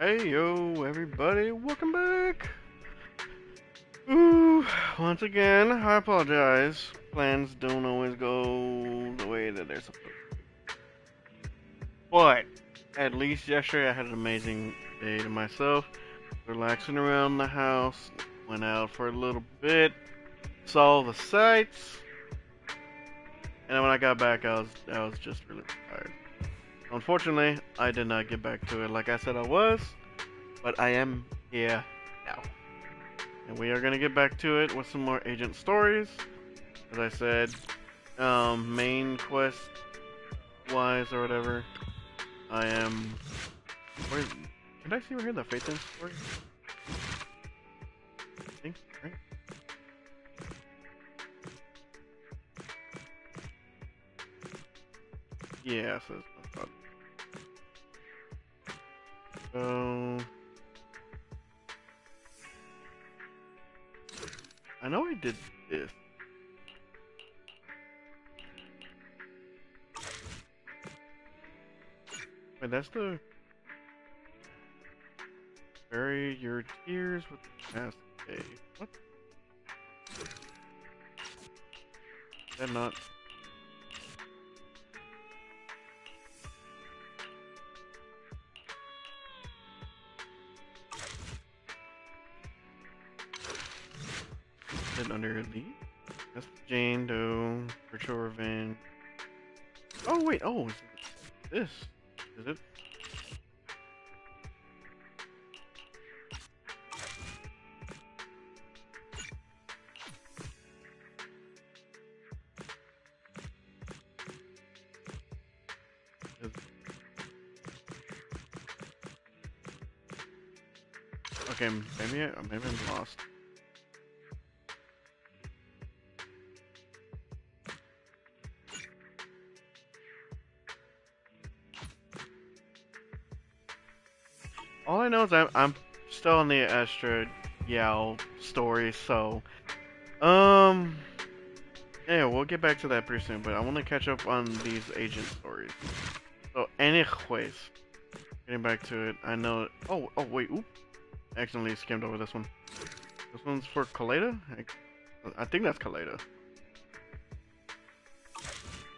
Hey yo, everybody, welcome back. Ooh, once again, I apologize. Plans don't always go the way that they're supposed to. But at least yesterday I had an amazing day to myself, relaxing around the house. Went out for a little bit, saw the sights, and when I got back, I was just really tired. Unfortunately, I did not get back to it like I said I was, but I am here now. And we are gonna get back to it with some more agent stories. As I said, main quest wise or whatever, I am. Where? Can I see we're here? The Faith In story? I think, right? Yeah, so it's not. So I know I did this. Wait, that's the bury your tears with the past day. What? Is that not? Is it under Elite? That's Jane Doe, Virtual Revenge. Oh wait, oh, is it this? Is it? Okay, maybe I'm lost. All I know is I'm still in the Astra Yao story, so um yeah, we'll get back to that pretty soon. But I want to catch up on these agent stories. So, anyways, getting back to it, I know. Oh wait, oop! I accidentally skimmed over this one. This one's for Kaleda. I think that's Kaleda.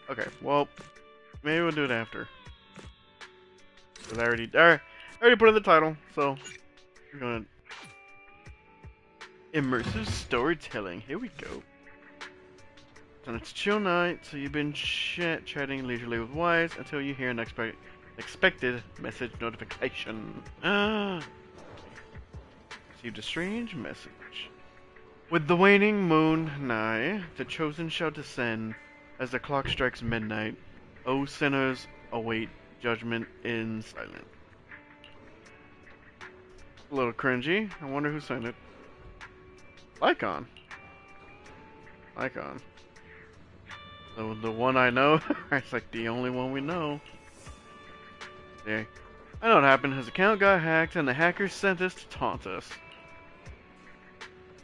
Okay, well, maybe we'll do it after. Cause I already put in the title, so we're gonna immersive storytelling. Here we go. And it's chill night, so you've been chatting leisurely with Wise until you hear an expected message notification. Received a strange message. With the waning moon nigh, the chosen shall descend as the clock strikes midnight. O sinners, await judgment in silence. A little cringy. I wonder who sent it. Lycaon. Lycaon. The one I know, it's like the only one we know. Yeah. I know what happened. His account got hacked and the hackers sent this to taunt us.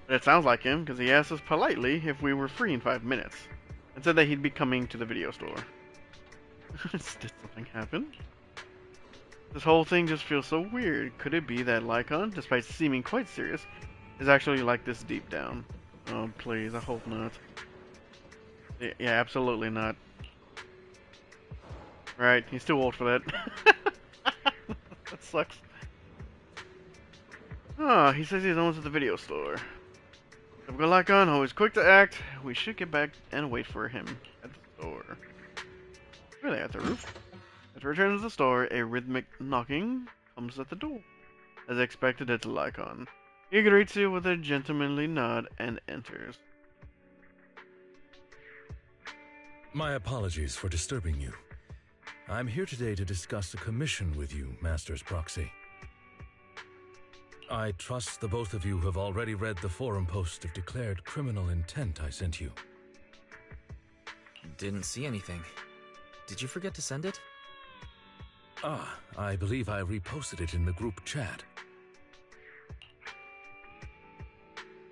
But it sounds like him, because he asked us politely if we were free in 5 minutes. And said that he'd be coming to the video store. Did something happen? This whole thing just feels so weird. Could it be that Lycon, despite seeming quite serious, is actually like this deep down? Oh, please, I hope not. Yeah, absolutely not. Right, he's too old for that. That sucks. Ah, he says he's almost at the video store. Typical Lycon, always quick to act. We should get back and wait for him at the store. Really, at the roof? As he returns to the store, a rhythmic knocking comes at the door. As expected, it's Lycon. He greets you with a gentlemanly nod and enters. My apologies for disturbing you. I'm here today to discuss a commission with you, Master's Proxy. I trust the both of you have already read the forum post of declared criminal intent I sent you. Didn't see anything. Did you forget to send it? I believe I reposted it in the group chat.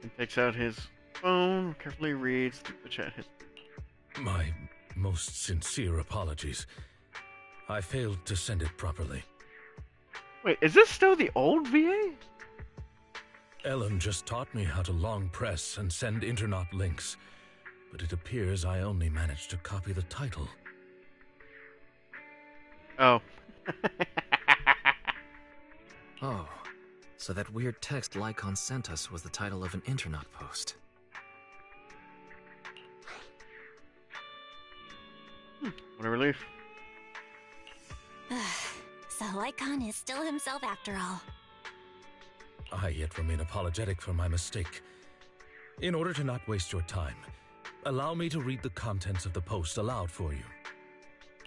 He takes out his phone, carefully reads the chat history. My most sincere apologies. I failed to send it properly. Wait, is this still the old VA? Ellen just taught me how to long press and send internet links, but it appears I only managed to copy the title. Oh. Oh, so that weird text Lycaon sent us was the title of an internet post. What a relief. So Lycon is still himself after all. I yet remain apologetic for my mistake. In order to not waste your time, allow me to read the contents of the post aloud for you.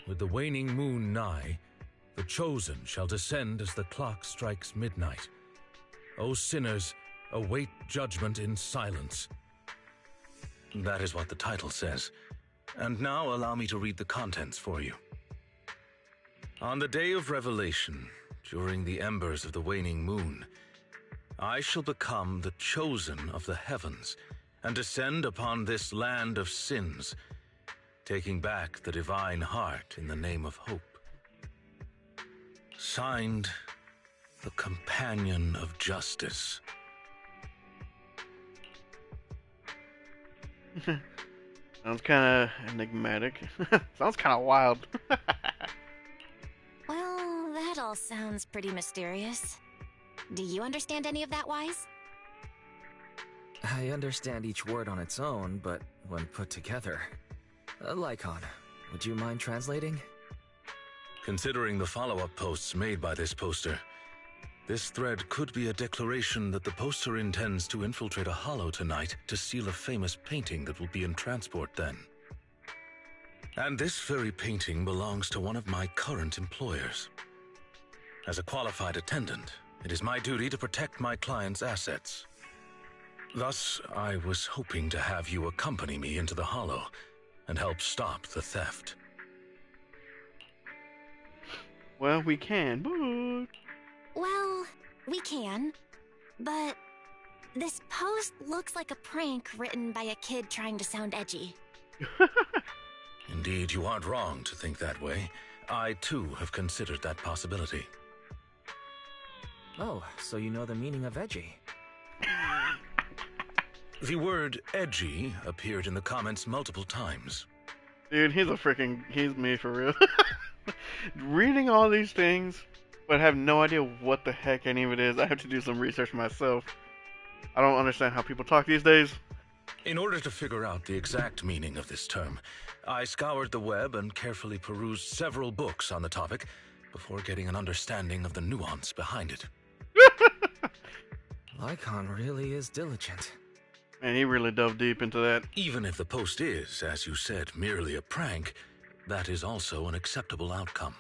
With the waning moon nigh, the chosen shall descend as the clock strikes midnight. O sinners, await judgment in silence. That is what the title says. And now allow me to read the contents for you. On the day of revelation, during the embers of the waning moon, I shall become the chosen of the heavens and descend upon this land of sins, taking back the divine heart in the name of hope. Signed, the Companion of Justice. Sounds kind of enigmatic. Sounds kind of wild. Well, that all sounds pretty mysterious. Do you understand any of that, Wise? I understand each word on its own, but when put together... Lycaon, would you mind translating? Considering the follow-up posts made by this poster, this thread could be a declaration that the poster intends to infiltrate a hollow tonight to steal a famous painting that will be in transport then. And this very painting belongs to one of my current employers. As a qualified attendant, it is my duty to protect my client's assets. Thus, I was hoping to have you accompany me into the hollow and help stop the theft. Well, we can, but... Well, we can. But this post looks like a prank written by a kid trying to sound edgy. Indeed, you aren't wrong to think that way. I, too, have considered that possibility. Oh, so you know the meaning of edgy. The word edgy appeared in the comments multiple times. Dude, he's me for real. Reading all these things, but have no idea what the heck any of it is. I have to do some research myself. I don't understand how people talk these days. In order to figure out the exact meaning of this term, I scoured the web and carefully perused several books on the topic before getting an understanding of the nuance behind it. Lycaon really is diligent. Man, he really dove deep into that. Even if the post is, as you said, merely a prank, that is also an acceptable outcome.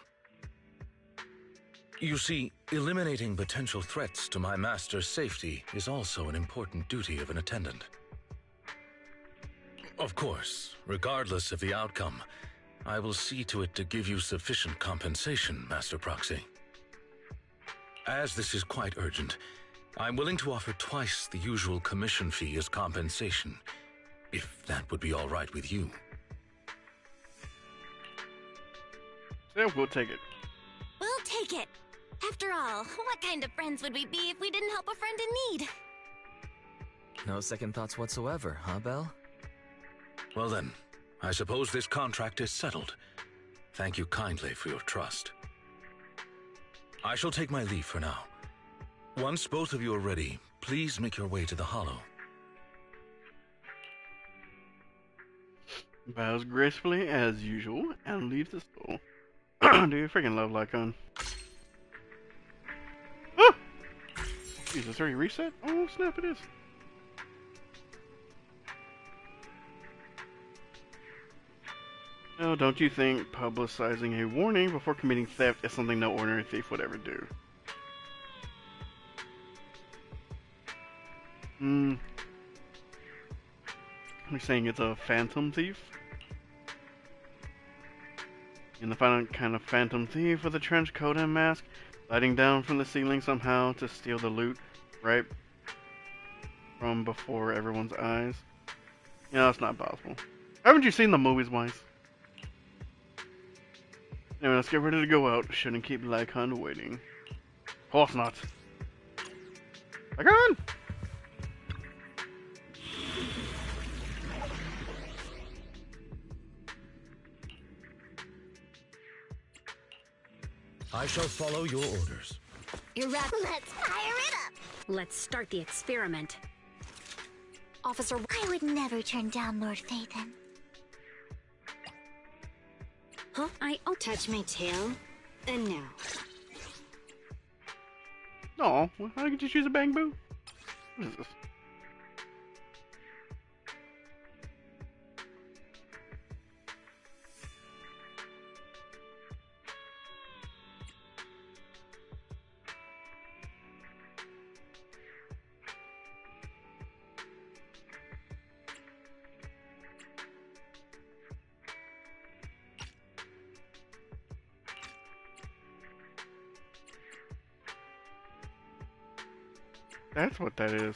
You see, eliminating potential threats to my master's safety is also an important duty of an attendant. Of course, regardless of the outcome, I will see to it to give you sufficient compensation, Master Proxy. As this is quite urgent, I'm willing to offer twice the usual commission fee as compensation, if that would be all right with you. Yeah, we'll take it. We'll take it. After all, what kind of friends would we be if we didn't help a friend in need? No second thoughts whatsoever, huh, Belle? Well then, I suppose this contract is settled. Thank you kindly for your trust. I shall take my leave for now. Once both of you are ready, please make your way to the hollow. Bows gracefully as usual and leaves the store. Do you freaking love Lycaon? Ah! Jesus, already reset? Oh snap, it is. Oh, don't you think publicizing a warning before committing theft is something no ordinary thief would ever do? You're saying it's a phantom thief? And the final kind of phantom thief with a trench coat and mask, sliding down from the ceiling somehow to steal the loot right from before everyone's eyes. You know, that's not possible. Haven't you seen the movies, Wise? Anyway, let's get ready to go out. Shouldn't keep Lycaon waiting. Course not. Lycaon! I shall follow your orders. You're right. Let's fire it up! Let's start the experiment. Officer, I would never turn down Lord Phaethon. Huh? Oh, touch my tail. And now. No, how could you choose a bang boo? What is this? That's what that is.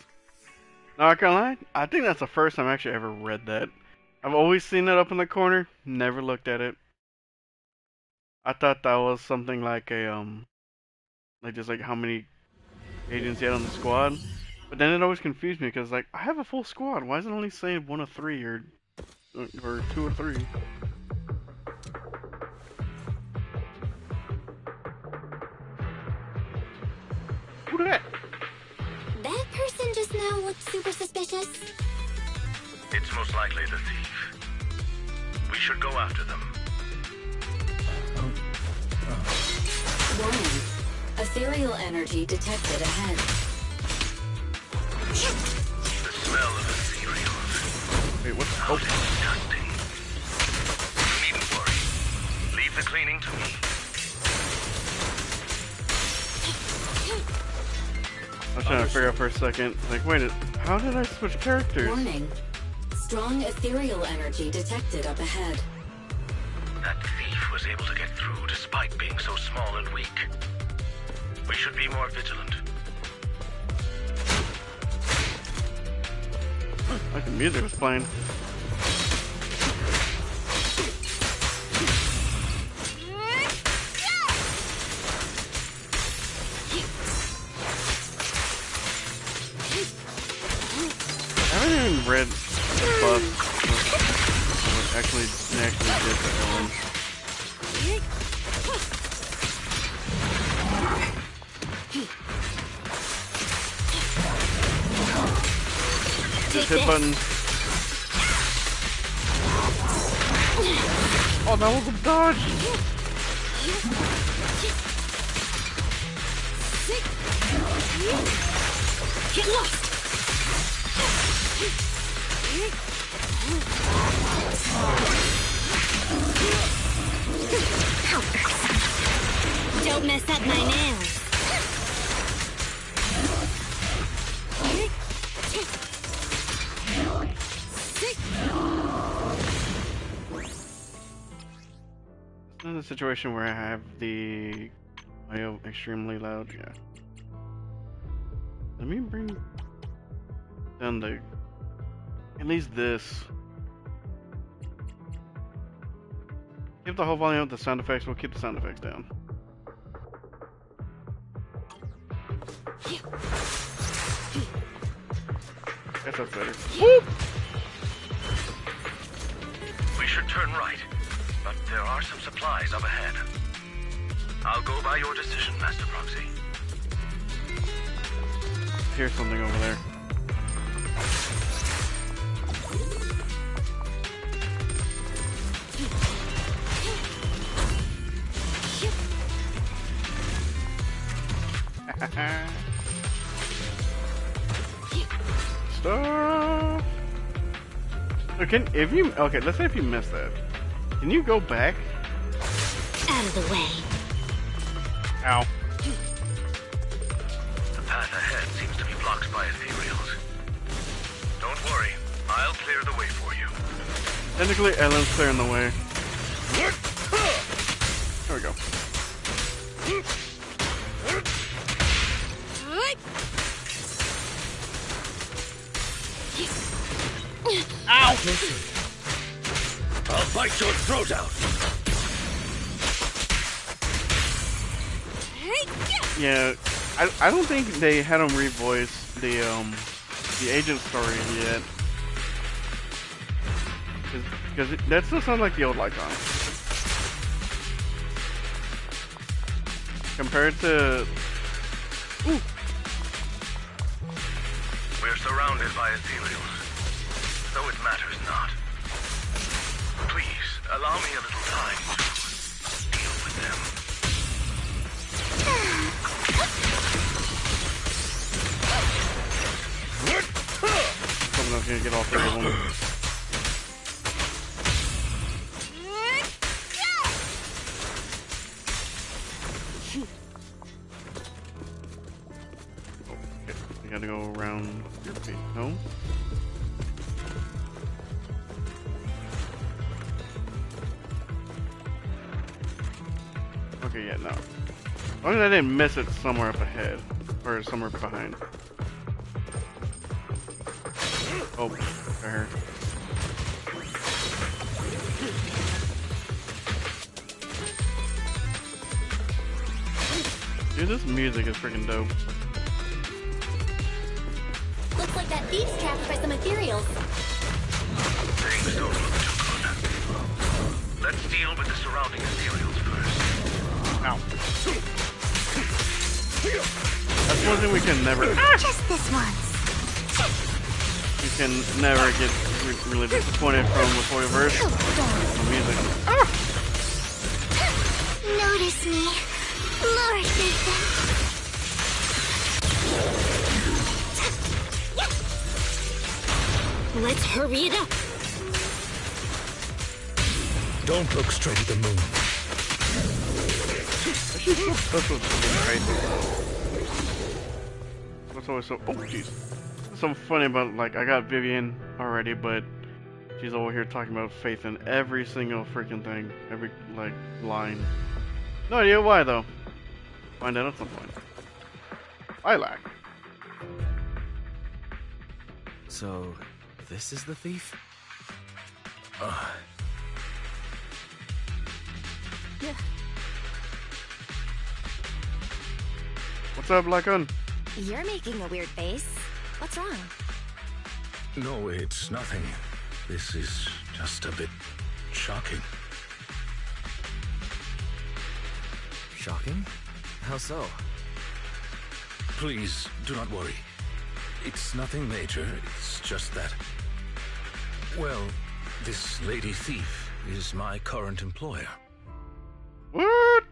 Not gonna lie, I think that's the first time I actually ever read that. I've always seen it up in the corner, never looked at it. I thought that was something like a like just like how many agents you had on the squad. But then it always confused me because like I have a full squad. Why is it only saying 1 of 3 or 2 or 3? Who that? That person just now looked super suspicious. It's most likely the thief. We should go after them. Warning. Ethereal energy detected ahead. The smell of ethereals. Wait, what's How disgusting. You needn't worry. Leave the cleaning to me. I was trying to figure out for a second. Like, wait, how did I switch characters? Warning. Strong ethereal energy detected up ahead. That thief was able to get through despite being so small and weak. We should be more vigilant. Like the music was playing. I haven't even read the buff. Actually did that one. Just hit button. Oh, that was a dodge. Get lost! Don't mess up my nails. It's not a situation where I have the audio extremely loud. Yeah. Let me bring down the at least this. Keep the whole volume up. The sound effects. We'll keep the sound effects down. Guess that's better. Whoop! We should turn right, but there are some supplies up ahead. I'll go by your decision, Master Proxy. Here's something over there. Stop. Okay, let's say if you miss that, can you go back? Out of the way. Ow. The path ahead seems to be blocked by ethereals. Don't worry, I'll clear the way for you. Technically, Ellen's clearing the way. There we go. Ow! I'll bite your throat out. Yeah, I don't think they had him revoice the agent story yet. Because that still sounds like the old Lycaon. Compared to... Ooh. We're surrounded by ethereals, though it matters not. Please, allow me a little time to deal with them. Someone's gonna get all three of them. Gotta go around your feet. No? Okay, yeah, no. As long as I didn't miss it somewhere up ahead. Or somewhere behind. Oh, there. Dude, this music is freaking dope. Looks like that thief's trapped by some ethereals. Things don't look too good. Let's deal with the surrounding ethereals first. Ow. That's one thing we can never... Just this once. You can never get really disappointed from the Toyverse. The music. Notice me, Lord Vincent. Let's hurry it up. Don't look straight at the moon. That's what's crazy. That's always so... Oh, jeez. So funny about, like, I got Vivian already, but she's over here talking about faith in every single freaking thing. Every, like, line. No idea why, though. Find out at some point. Lilac. So, this is the thief? What's up, Lycaon? You're making a weird face. What's wrong? No, it's nothing. This is just a bit shocking. Shocking? How so? Please, do not worry. It's nothing major, it's just that... Well, this lady thief is my current employer. What?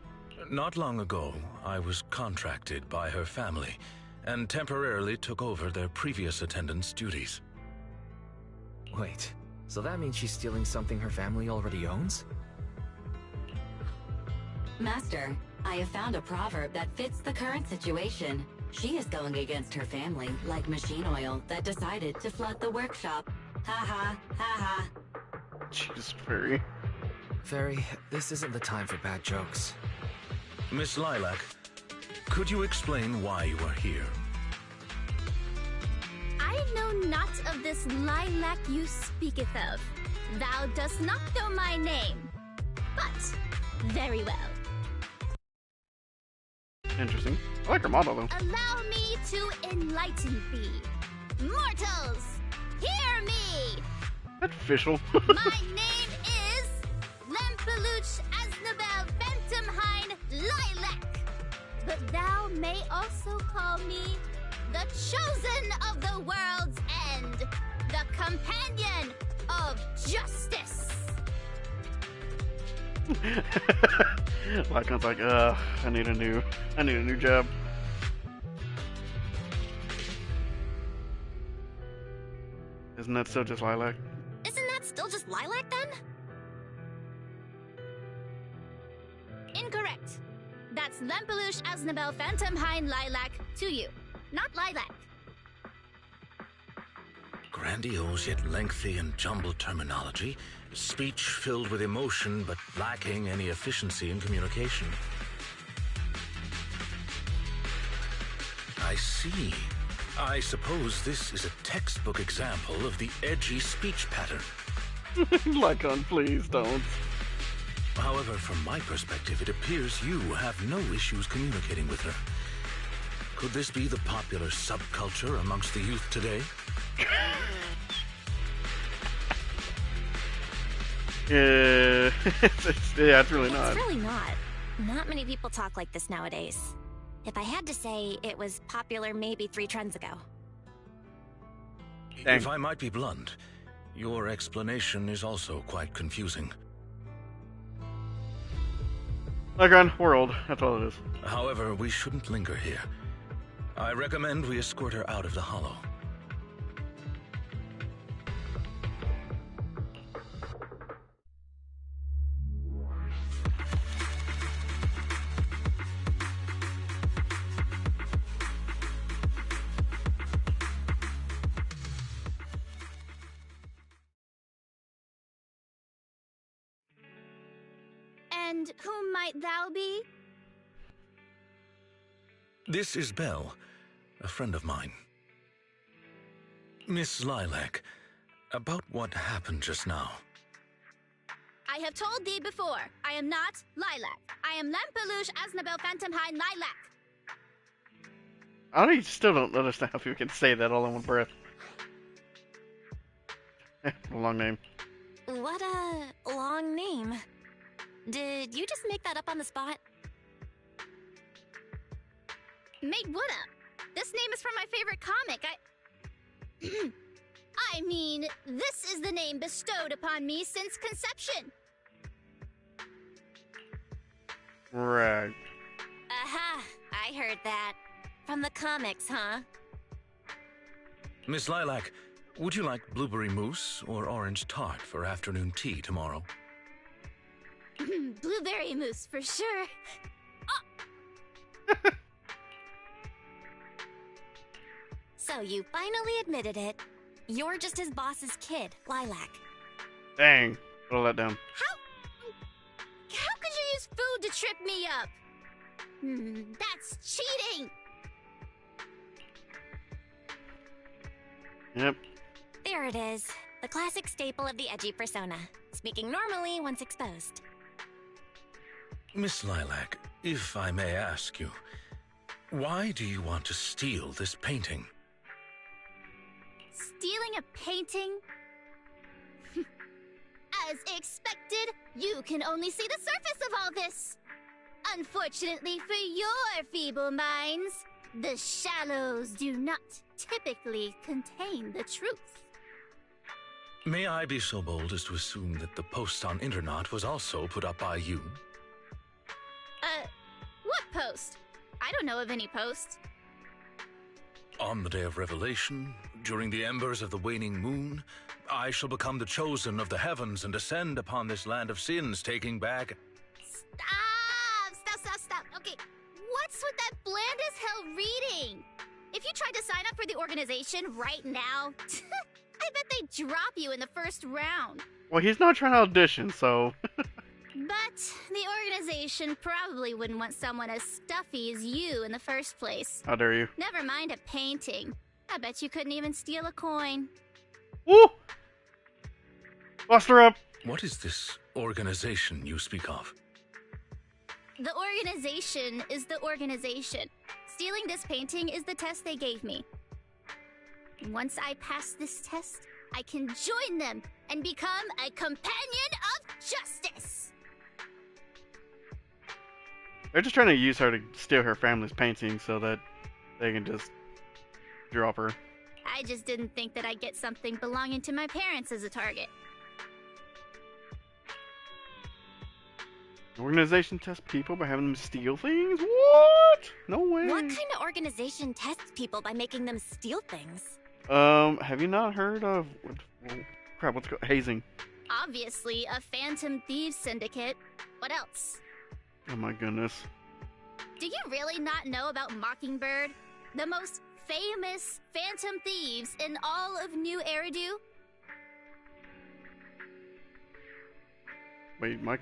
Not long ago, I was contracted by her family and temporarily took over their previous attendant's duties. Wait, so that means she's stealing something her family already owns? Master, I have found a proverb that fits the current situation. She is going against her family, like machine oil that decided to flood the workshop. Ha ha, ha ha. Jesus, Fairy. Fairy, this isn't the time for bad jokes. Miss Lilac, could you explain why you are here? I know not of this lilac you speaketh of. Thou dost not know my name. But, very well. Interesting. I like her model, though. Allow me to enlighten thee. Mortals, hear me! That's official. My name is Lempeluch Aznabel Bentamhine Lilac. But thou may also call me the chosen of the world's end, the companion of justice. Lycaon's like, I need a new job. Isn't that still just Lilac? Isn't that still just Lilac then? Incorrect. That's Lempeluch Aznabel Phantomhine Lilac to you, not Lilac. Grandiose yet lengthy and jumbled terminology, speech filled with emotion but lacking any efficiency in communication. I see. I suppose this is a textbook example of the edgy speech pattern. Lycaon, please don't. However, from my perspective, it appears you have no issues communicating with her. Could this be the popular subculture amongst the youth today? Yeah, it's really not. It's really not. Not many people talk like this nowadays. If I had to say, it was popular maybe 3 trends ago. Dang. If I might be blunt, your explanation is also quite confusing. Lycaon world, that's all it is. However, we shouldn't linger here. I recommend we escort her out of the hollow. And whom might thou be? This is Belle, a friend of mine. Miss Lilac, about what happened just now. I have told thee before, I am not Lilac. I am Lampeluche Asnabel Phantomhine Lilac. Still don't understand how people can say that all in one breath. A long name. What a long name. Did you just make that up on the spot? Made what up? This name is from my favorite comic. I mean, this is the name bestowed upon me since conception. Right. Aha, I heard that. From the comics, huh? Miss Lilac, would you like blueberry mousse or orange tart for afternoon tea tomorrow? Blueberry mousse, for sure. So you finally admitted it. You're just his boss's kid, Lilac. Dang. What a letdown. How could you use food to trip me up? That's cheating! Yep. There it is. The classic staple of the edgy persona. Speaking normally once exposed. Miss Lilac, if I may ask you, why do you want to steal this painting? Stealing a painting? As expected, you can only see the surface of all this. Unfortunately for your feeble minds, the shallows do not typically contain the truth. May I be so bold as to assume that the post on Internet was also put up by you? What post? I don't know of any post. On the day of revelation, during the embers of the waning moon, I shall become the chosen of the heavens and descend upon this land of sins, taking back... Stop. Okay, what's with that bland as hell reading? If you tried to sign up for the organization right now, I bet they'd drop you in the first round. Well, he's not trying to audition, so... But the organization probably wouldn't want someone as stuffy as you in the first place. How dare you? Never mind a painting. I bet you couldn't even steal a coin. Woo! Bust her up! What is this organization you speak of? The organization is the organization. Stealing this painting is the test they gave me. Once I pass this test, I can join them and become a companion of justice. They're just trying to use her to steal her family's painting so that they can just drop her. I just didn't think that I'd get something belonging to my parents as a target. Organization tests people by having them steal things? What? No way. What kind of organization tests people by making them steal things? Have you not heard of... crap, what's it called? Hazing. Obviously, a phantom thieves syndicate. What else? Oh my goodness. Do you really not know about Mockingbird? The most famous phantom thieves in all of New Eridu? Wait, Mike...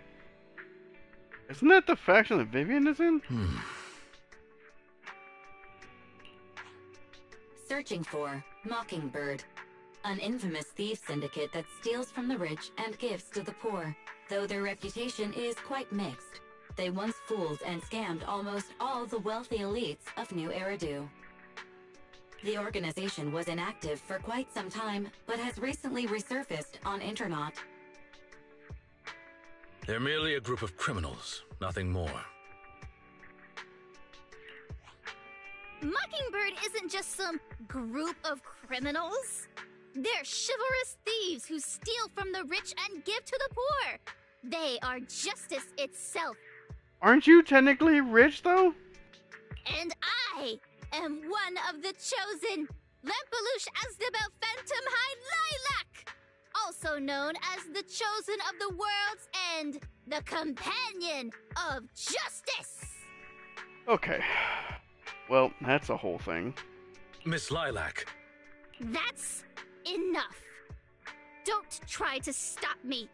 Isn't that the faction that Vivian is in? Searching for Mockingbird, an infamous thief syndicate that steals from the rich and gives to the poor, though their reputation is quite mixed. they once fooled and scammed almost all the wealthy elites of New Eridu. The organization was inactive for quite some time, but has recently resurfaced on Internet. They're merely a group of criminals, nothing more. Mockingbird isn't just some group of criminals. They're chivalrous thieves who steal from the rich and give to the poor. They are justice itself. Aren't you technically rich, though? And I am one of the chosen. Lampeluche Asdabel Phantom High Lilac, also known as the chosen of the world's end, the companion of justice. Okay. Well, that's a whole thing. Miss Lilac. That's enough. Don't try to stop me.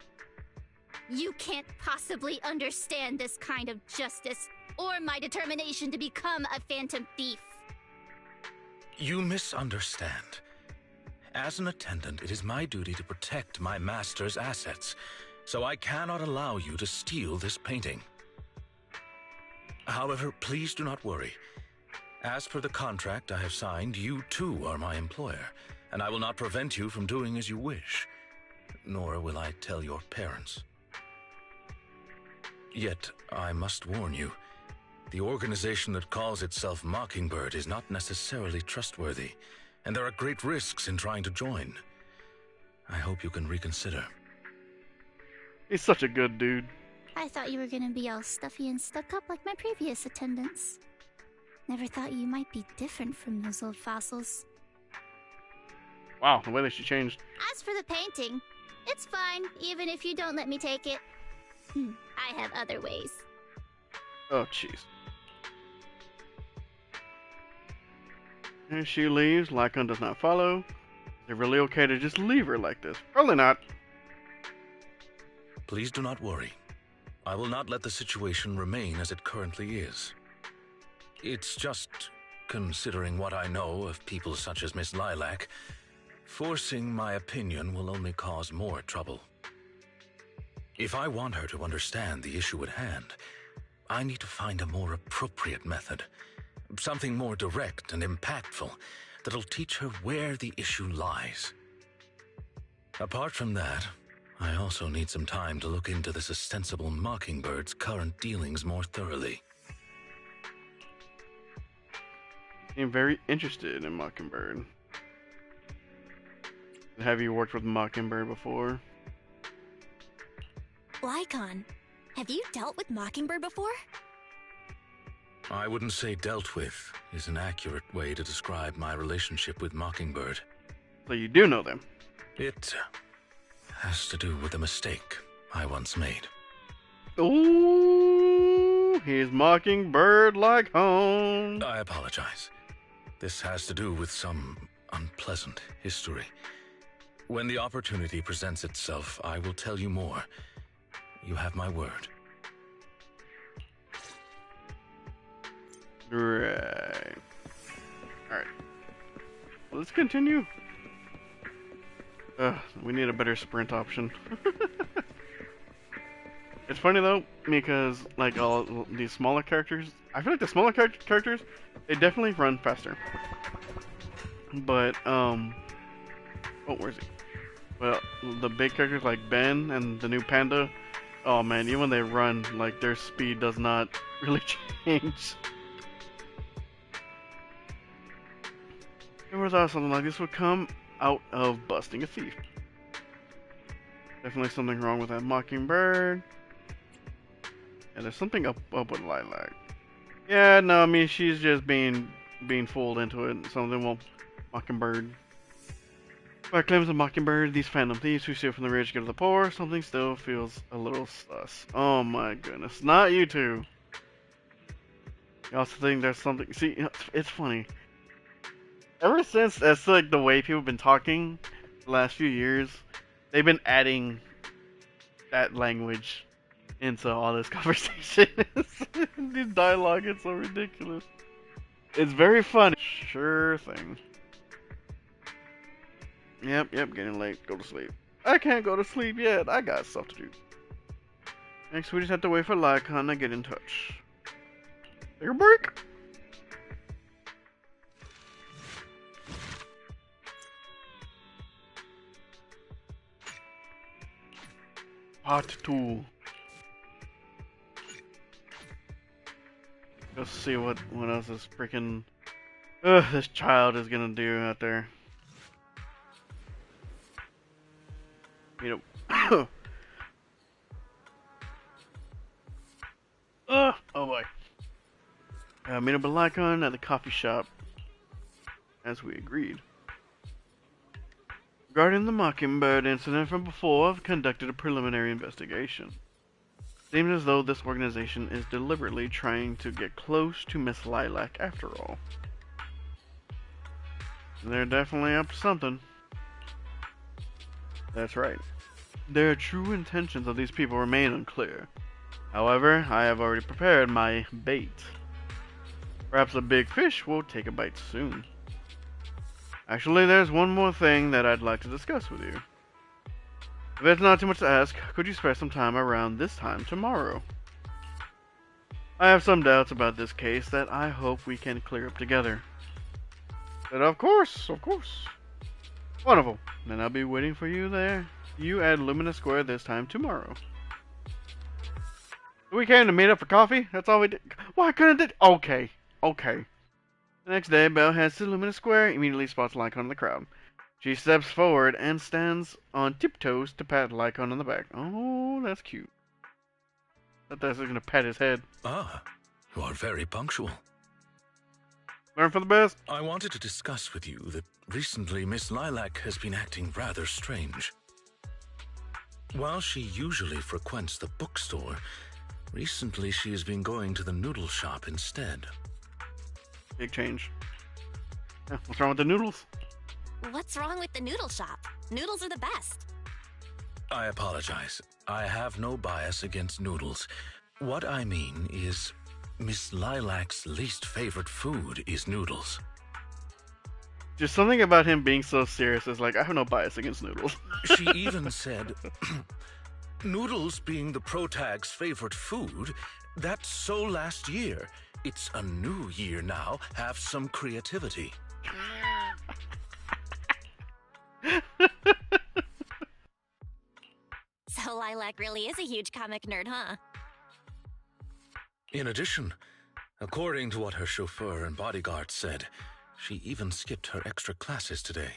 You can't possibly understand this kind of justice or my determination to become a phantom thief. You misunderstand. As an attendant, it is my duty to protect my master's assets, so I cannot allow you to steal this painting. However, please do not worry. As per the contract I have signed, you too are my employer, and I will not prevent you from doing as you wish, nor will I tell your parents. Yet, I must warn you, the organization that calls itself Mockingbird is not necessarily trustworthy, and there are great risks in trying to join. I hope you can reconsider. He's such a good dude. I thought you were gonna be all stuffy and stuck up like my previous attendants. Never thought you might be different from those old fossils. Wow, the way that she changed. As for the painting, it's fine, even if you don't let me take it. I have other ways. Oh, jeez. And she leaves. Lycaon does not follow. Is it really okay to just leave her like this? Probably not. Please do not worry. I will not let the situation remain as it currently is. It's just, considering what I know of people such as Miss Lilac, forcing my opinion will only cause more trouble. If I want her to understand the issue at hand, I need to find a more appropriate method. Something more direct and impactful that'll teach her where the issue lies. Apart from that, I also need some time to look into this ostensible Mockingbird's current dealings more thoroughly. I'm very interested in Mockingbird. Have you worked with Mockingbird before? Lycaon, have you dealt with Mockingbird before? I wouldn't say dealt with is an accurate way to describe my relationship with Mockingbird. So you do know them? It has to do with a mistake I once made. Ooh, he's Mockingbird Lycaon. I apologize. This has to do with some unpleasant history. When the opportunity presents itself, I will tell you more. You have my word. Right. Alright. Let's continue. We need a better sprint option. It's funny though, because like all these smaller characters, I feel like the smaller characters, they definitely run faster. But, oh, where's he? Well, the big characters like Ben and the new panda, oh man, even when they run, like their speed does not really change. Never thought something like this would come out of busting a thief. Definitely something wrong with that Mockingbird. Yeah, there's something up with Lilac. Yeah, no, I mean she's just being fooled into it. Something won't. Mockingbird. By claims of Mockingbird, these phantom thieves who steal from the rich give to the poor. Something still feels a little sus. Oh my goodness, not you two. You also think there's something. See, it's funny. Ever since that's like the way people have been talking the last few years, they've been adding that language into all this conversation. This dialogue is so ridiculous. It's very funny. Sure thing. Yep, getting late. Go to sleep. I can't go to sleep yet. I got stuff to do. Next, we just have to wait for Lycaon to get in touch. Take a break. Part 2. Let's see what else this freaking this child is gonna do out there. You know. Oh boy. Meet up with Lycon at the coffee shop, as we agreed. Regarding the Mockingbird incident from before, I've conducted a preliminary investigation. Seems as though this organization is deliberately trying to get close to Miss Lilac after all. They're definitely up to something. That's right. Their true intentions of these people remain unclear. However, I have already prepared my bait. Perhaps a big fish will take a bite soon. Actually, there's one more thing that I'd like to discuss with you. If it's not too much to ask, could you spare some time around this time tomorrow? I have some doubts about this case that I hope we can clear up together. Said, of course. Wonderful. Then I'll be waiting for you there. You at Lumina Square this time tomorrow. We came to meet up for coffee? That's all we did? Why couldn't it? Okay. The next day, Belle heads to Lumina Square, immediately spots Lycon in the crowd. She steps forward and stands on tiptoes to pat Lycon on the back. Oh, that's cute. I thought I was going to pat his head. Ah, you are very punctual. Learn for the best. I wanted to discuss with you that recently Miss Lilac has been acting rather strange. While she usually frequents the bookstore, recently she has been going to the noodle shop instead. Big change. What's wrong with the noodles? What's wrong with the noodle shop? Noodles are the best. I apologize. I have no bias against noodles. What I mean is, Miss Lilac's least favorite food is noodles. Just something about him being so serious is like, I have no bias against noodles. She even said, noodles being the protag's favorite food, that's so last year. It's a new year now. Have some creativity. So Lilac really is a huge comic nerd, huh? In addition, according to what her chauffeur and bodyguard said, she even skipped her extra classes today.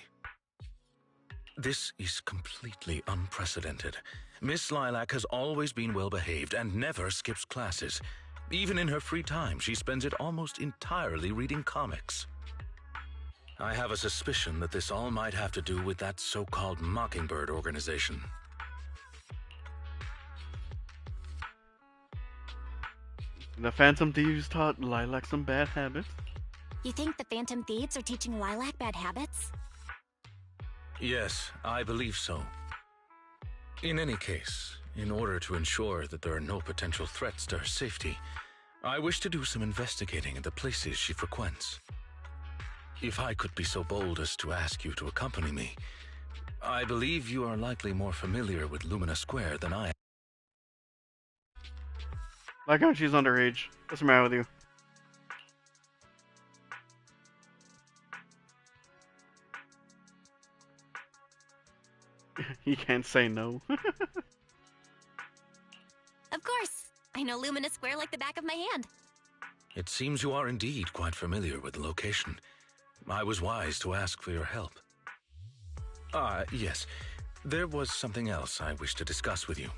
This is completely unprecedented. Miss Lilac has always been well behaved and never skips classes. Even in her free time, she spends it almost entirely reading comics. I have a suspicion that this all might have to do with that so-called Mockingbird organization. The Phantom Thieves taught Lilac some bad habits. You think the Phantom Thieves are teaching Lilac bad habits? Yes, I believe so. In any case, in order to ensure that there are no potential threats to her safety, I wish to do some investigating at the places she frequents. If I could be so bold as to ask you to accompany me, I believe you are likely more familiar with Lumina Square than I am. Lycon, she's underage. What's the matter with you? He can't say no. Of course. I know Lumina Square like the back of my hand. It seems you are indeed quite familiar with the location. I was wise to ask for your help. Yes. There was something else I wish to discuss with you.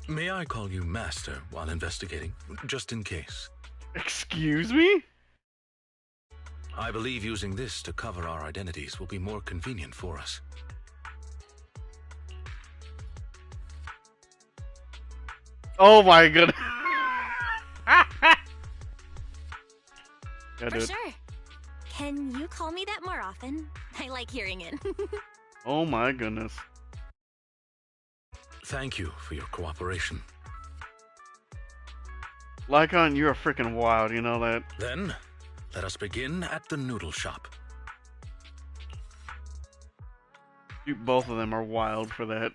May I call you Master while investigating, just in case? Excuse me? I believe using this to cover our identities will be more convenient for us. Oh my goodness. For sure. Can you call me that more often? I like hearing it. Oh my goodness. Thank you for your cooperation. Lycon, you're freaking wild, you know that? Then, let us begin at the noodle shop. Both of them are wild for that.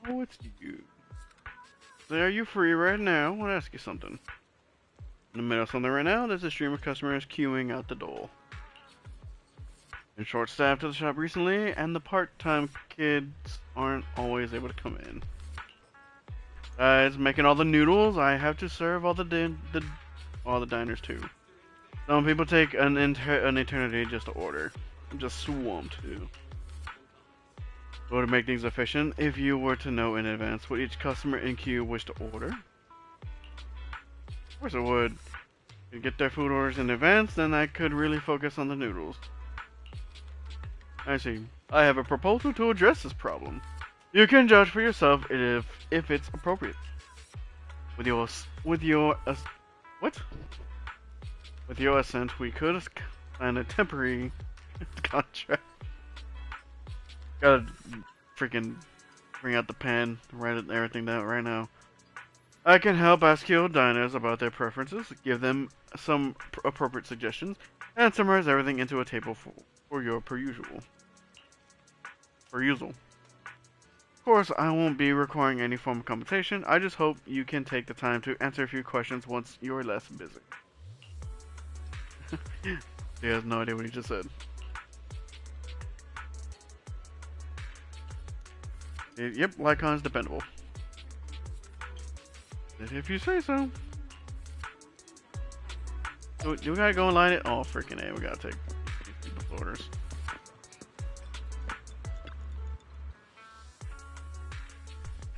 Oh, it's you. So are you free right now? I want to ask you something. In the middle of something right now, there's a stream of customers queuing out the door. Been short-staffed at the shop recently, and the part-time kids aren't always able to come in. It's making all the noodles. I have to serve all the diners too. Some people take an eternity just to order. I'm just swamped too. So to make things efficient, if you were to know in advance what each customer in queue wished to order, of course I would. If you get their food orders in advance, then I could really focus on the noodles. I see. I have a proposal to address this problem. You can judge for yourself if it's appropriate. With your assent, we could sign a temporary contract. Gotta freaking bring out the pen, write everything down right now. I can help ask your diners about their preferences, give them some appropriate suggestions, and summarize everything into a table for your perusal. Of course, I won't be requiring any form of compensation. I just hope you can take the time to answer a few questions once you're less busy. He has no idea what he just said. Yep, Lycaon's dependable. If you say so. Do we gotta go and line it? Oh, freaking A, we gotta take people's orders.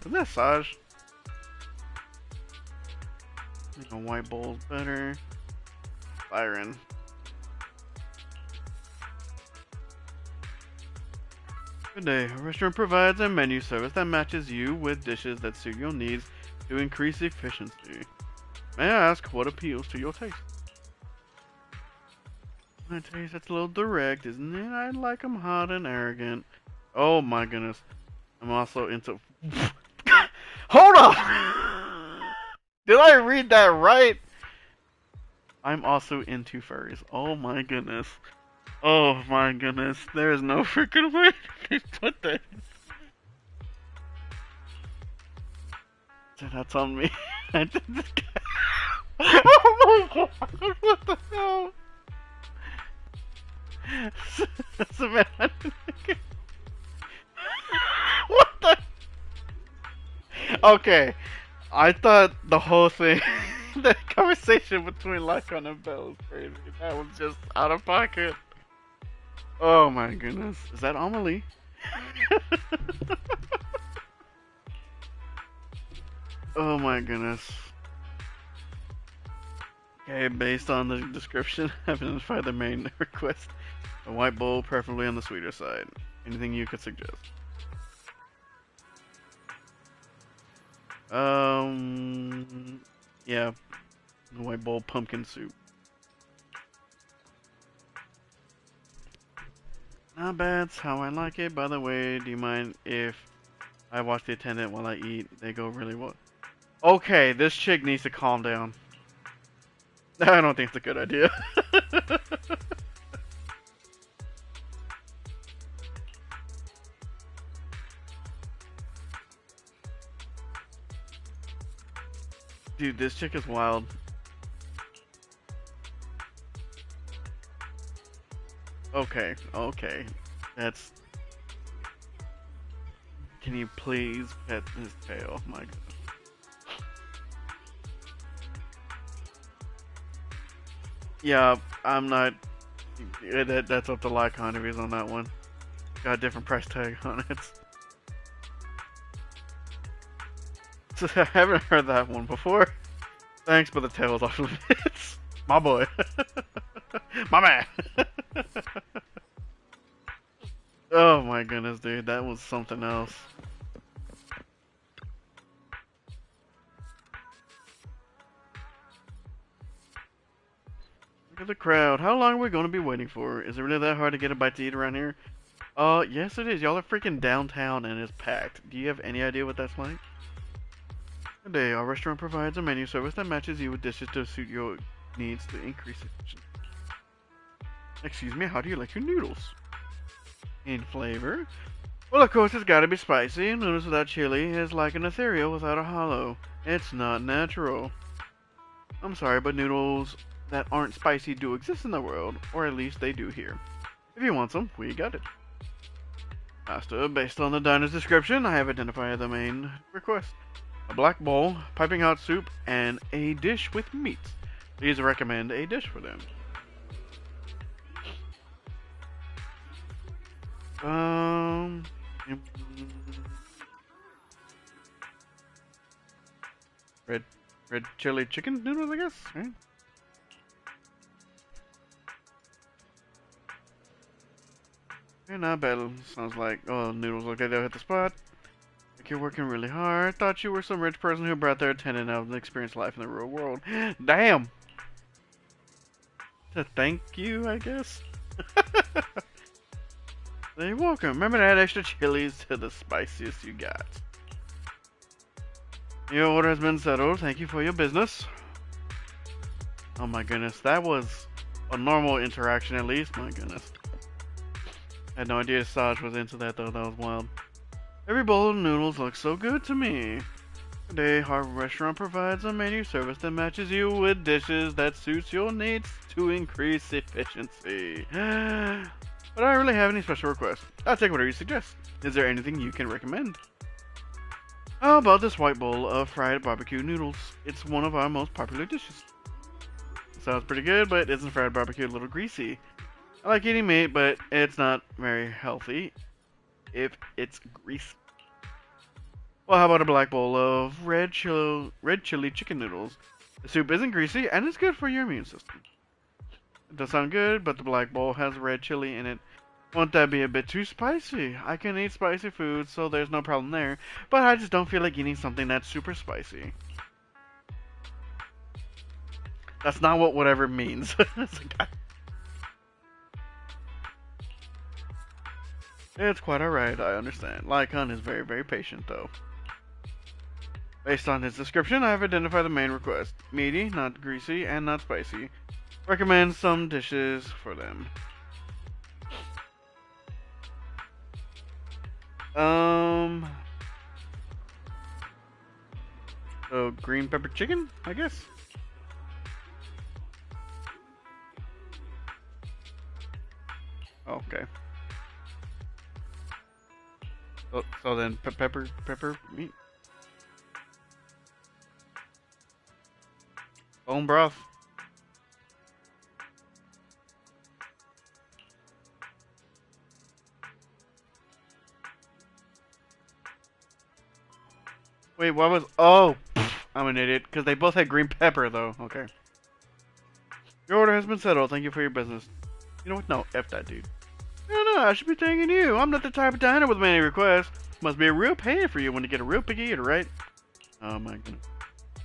Is that Saj? I think a white bowl's better. Byron. Good day. Our restaurant provides a menu service that matches you with dishes that suit your needs to increase efficiency. May I ask what appeals to your taste? My taste, that's a little direct, isn't it? I like them hot and arrogant. Oh my goodness. I'm also into... Hold on! Did I read that right? I'm also into furries. Oh my goodness. Oh my goodness. There is no freaking way to put that. That's on me. I did this. Oh my god. What the hell? What the? Okay. I thought the whole thing, the conversation between Lycaon and Belle was crazy. That was just out of pocket. Oh my goodness. Is that Amelie? Oh my goodness. Okay, based on the description, I've identified the main request. A white bowl, preferably on the sweeter side. Anything you could suggest? Yeah. The white bowl pumpkin soup. Not bad, it's how I like it. By the way, do you mind if I watch the attendant while I eat? They go really well. Okay, this chick needs to calm down. I don't think it's a good idea. Dude, this chick is wild. Okay, okay. That's... Can you please pet his tail? My god. Yeah, I'm not... That's up to Lycaon if he's on that one. Got a different price tag on it. I haven't heard that one before. Thanks, but the tail's off limits. My boy. My man. Oh my goodness, dude. That was something else. Look at the crowd. How long are we going to be waiting for? Is it really that hard to get a bite to eat around here? Yes it is. Y'all are freaking downtown and it's packed. Do you have any idea what that's like? Good day. Our restaurant provides a menu service that matches you with dishes to suit your needs to increase efficiency. Excuse me, how do you like your noodles? In flavor, Well, of course, it's gotta be spicy. Noodles without chili is like an ethereal without a hollow. It's not natural. I'm sorry, but noodles that aren't spicy do exist in the world, or at least they do here. If you want some, we got it. Pasta, based on the diner's description, I have identified the main request. A black bowl, piping hot soup, and a dish with meat. Please recommend a dish for them. Red chili chicken noodles, I guess, right? Yeah, not bad. Sounds like, oh, noodles, okay, they'll hit the spot. Like you're working really hard. Thought you were some rich person who brought their attendant out and experienced life in the real world. Damn! To thank you, I guess? You're welcome. Remember to add extra chilies to the spiciest you got. Your order has been settled. Thank you for your business. Oh my goodness, that was a normal interaction at least. My goodness. I had no idea Saj was into that though. That was wild. Every bowl of noodles looks so good to me. Today, Harvard Restaurant provides a menu service that matches you with dishes that suits your needs to increase efficiency. But I don't really have any special requests. I'll take whatever you suggest. Is there anything you can recommend? How about this white bowl of fried barbecue noodles? It's one of our most popular dishes. Sounds pretty good, but isn't fried barbecue a little greasy? I like eating meat, but it's not very healthy if it's greasy. Well, how about a black bowl of red chili chicken noodles? The soup isn't greasy, and it's good for your immune system. It does sound good, but the black bowl has red chili in it. Won't that be a bit too spicy? I can eat spicy food, so there's no problem there, but I just don't feel like eating something that's super spicy. That's not what whatever means. It's quite alright, I understand. Lycaon is very, very patient, though. Based on his description, I have identified the main request. Meaty, not greasy, and not spicy. Recommend some dishes for them. So green pepper chicken, I guess? Okay. So then pepper meat? Bone broth. Wait, what was... Oh! I'm an idiot, because they both had green pepper, though. Okay. Your order has been settled. Thank you for your business. You know what? No, F that dude. No, I should be thanking you. I'm not the type of diner with many requests. Must be a real pain for you when you get a real picky eater, right? Oh my goodness.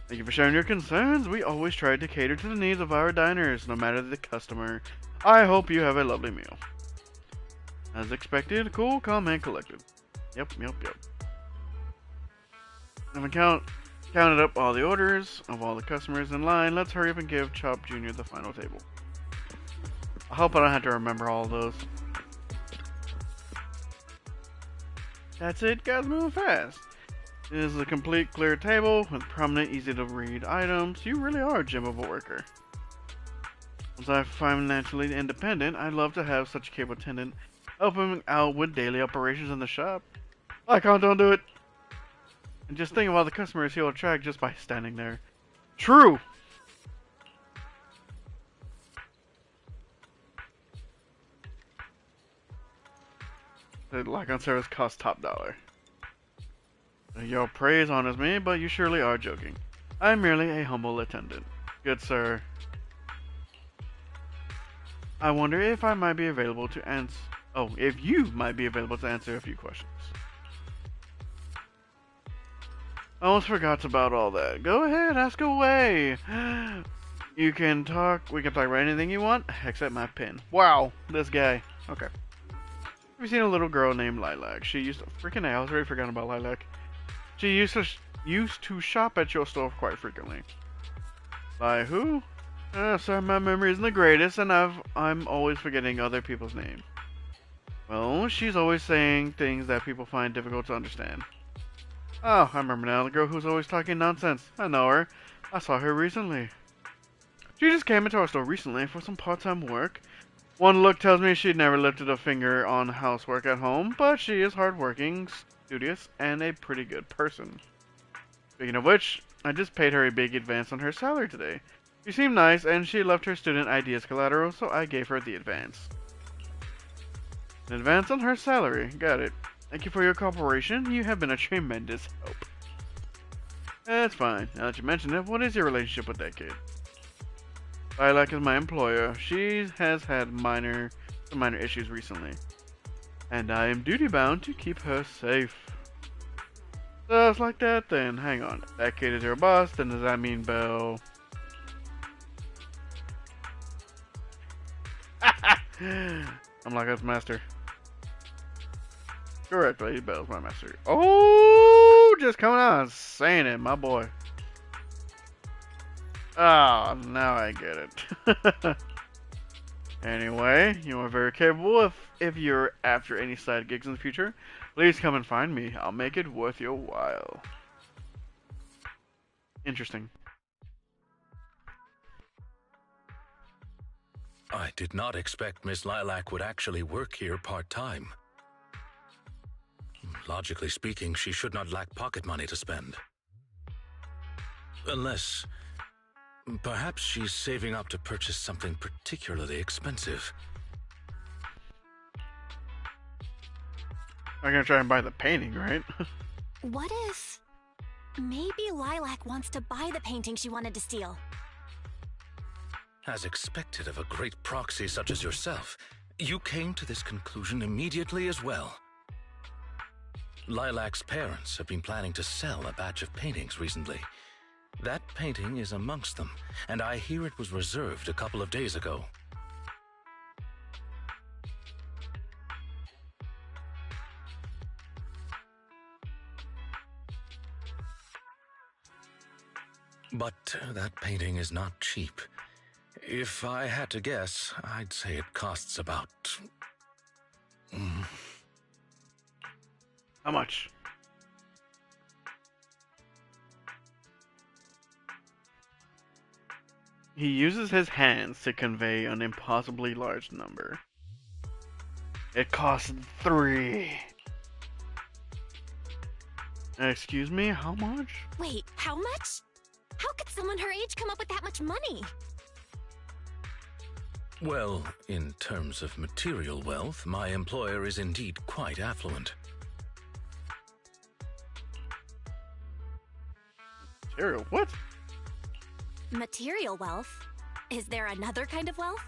Thank you for sharing your concerns. We always try to cater to the needs of our diners, no matter the customer. I hope you have a lovely meal. As expected, cool, calm, and collected. Yep. I've counted up all the orders of all the customers in line. Let's hurry up and give Chop Jr. the final table. I hope I don't have to remember all of those. That's it, guys, moving fast. This is a complete clear table with prominent, easy to read items. You really are a gem of a worker. Once I'm financially independent, I'd love to have such a capable attendant helping out with daily operations in the shop. Lycaon, don't do it! And just think of all the customers he'll attract just by standing there. True! The Lycaon service costs top dollar. Your praise honors me, but you surely are joking. I'm merely a humble attendant. Good sir. I wonder if I might be available to answer... Oh, if you might be available to answer a few questions. I almost forgot about all that. Go ahead, ask away. We can talk about anything you want, except my pen. Wow, this guy. Okay. Have you seen a little girl named Lilac? She used to... Freaking hell, I was already forgotten about Lilac. She used to shop at your store quite frequently. By who? Sorry, my memory isn't the greatest, and I'm always forgetting other people's names. Well, she's always saying things that people find difficult to understand. Oh, I remember now, the girl who's always talking nonsense. I know her. I saw her recently. She just came into our store recently for some part-time work. One look tells me she'd never lifted a finger on housework at home, but she is hardworking, studious, and a pretty good person. Speaking of which, I just paid her a big advance on her salary today. She seemed nice, and she left her student ID as collateral, so I gave her the advance. An advance on her salary. Got it. Thank you for your cooperation. You have been a tremendous help. That's fine. Now that you mention it, what is your relationship with that kid? Lilac is my employer. She has had some minor issues recently. And I am duty-bound to keep her safe. Just like that, then. Hang on. That kid is your boss, then does that mean Belle? I'm Locke's master. Correct, lady. Belle's my master. Oh, just coming out and saying it, my boy. Ah, oh, now I get it. Anyway, you are very capable. If you're after any side gigs in the future, please come and find me. I'll make it worth your while. Interesting. I did not expect Miss Lilac would actually work here part-time. Logically speaking, she should not lack pocket money to spend. Unless, perhaps she's saving up to purchase something particularly expensive. I'm gonna try and buy the painting, right? What if maybe Lilac wants to buy the painting she wanted to steal? As expected of a great proxy such as yourself, you came to this conclusion immediately as well. Lilac's parents have been planning to sell a batch of paintings recently. That painting is amongst them, and I hear it was reserved a couple of days ago. But that painting is not cheap. If I had to guess, I'd say it costs about... How much? He uses his hands to convey an impossibly large number. It costs 3. Excuse me, how much? Wait, how much? How could someone her age come up with that much money? Well, in terms of material wealth, my employer is indeed quite affluent. Material? What? Material wealth? Is there another kind of wealth?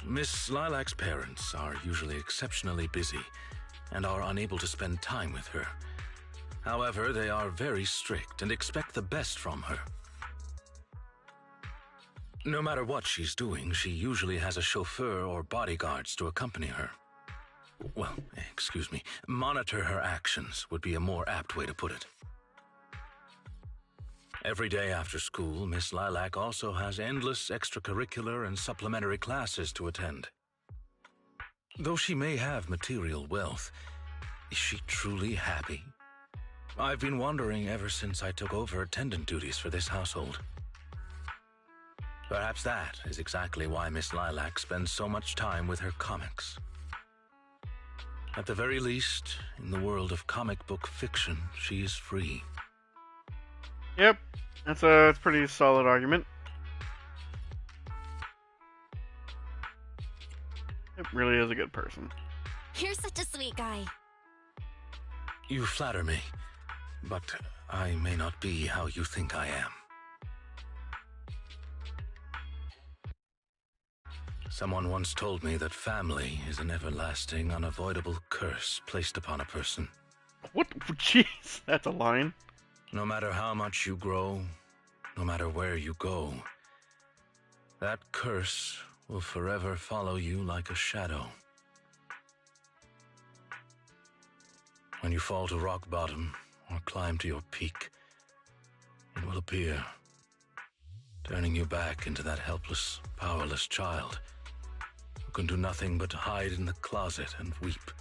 Miss Lilac's parents are usually exceptionally busy and are unable to spend time with her. However, they are very strict and expect the best from her. No matter what she's doing, she usually has a chauffeur or bodyguards to accompany her. Well, excuse me, monitor her actions would be a more apt way to put it. Every day after school, Miss Lilac also has endless extracurricular and supplementary classes to attend. Though she may have material wealth, is she truly happy? I've been wondering ever since I took over attendant duties for this household. Perhaps that is exactly why Miss Lilac spends so much time with her comics. At the very least, in the world of comic book fiction, she is free. Yep, that's a pretty solid argument. It really is a good person. You're such a sweet guy. You flatter me, but I may not be how you think I am. Someone once told me that family is an everlasting, unavoidable curse placed upon a person. What? Jeez, that's a line. No matter how much you grow, no matter where you go, that curse will forever follow you like a shadow. When you fall to rock bottom or climb to your peak, it will appear turning you back into that helpless, powerless child who can do nothing but hide in the closet and weep.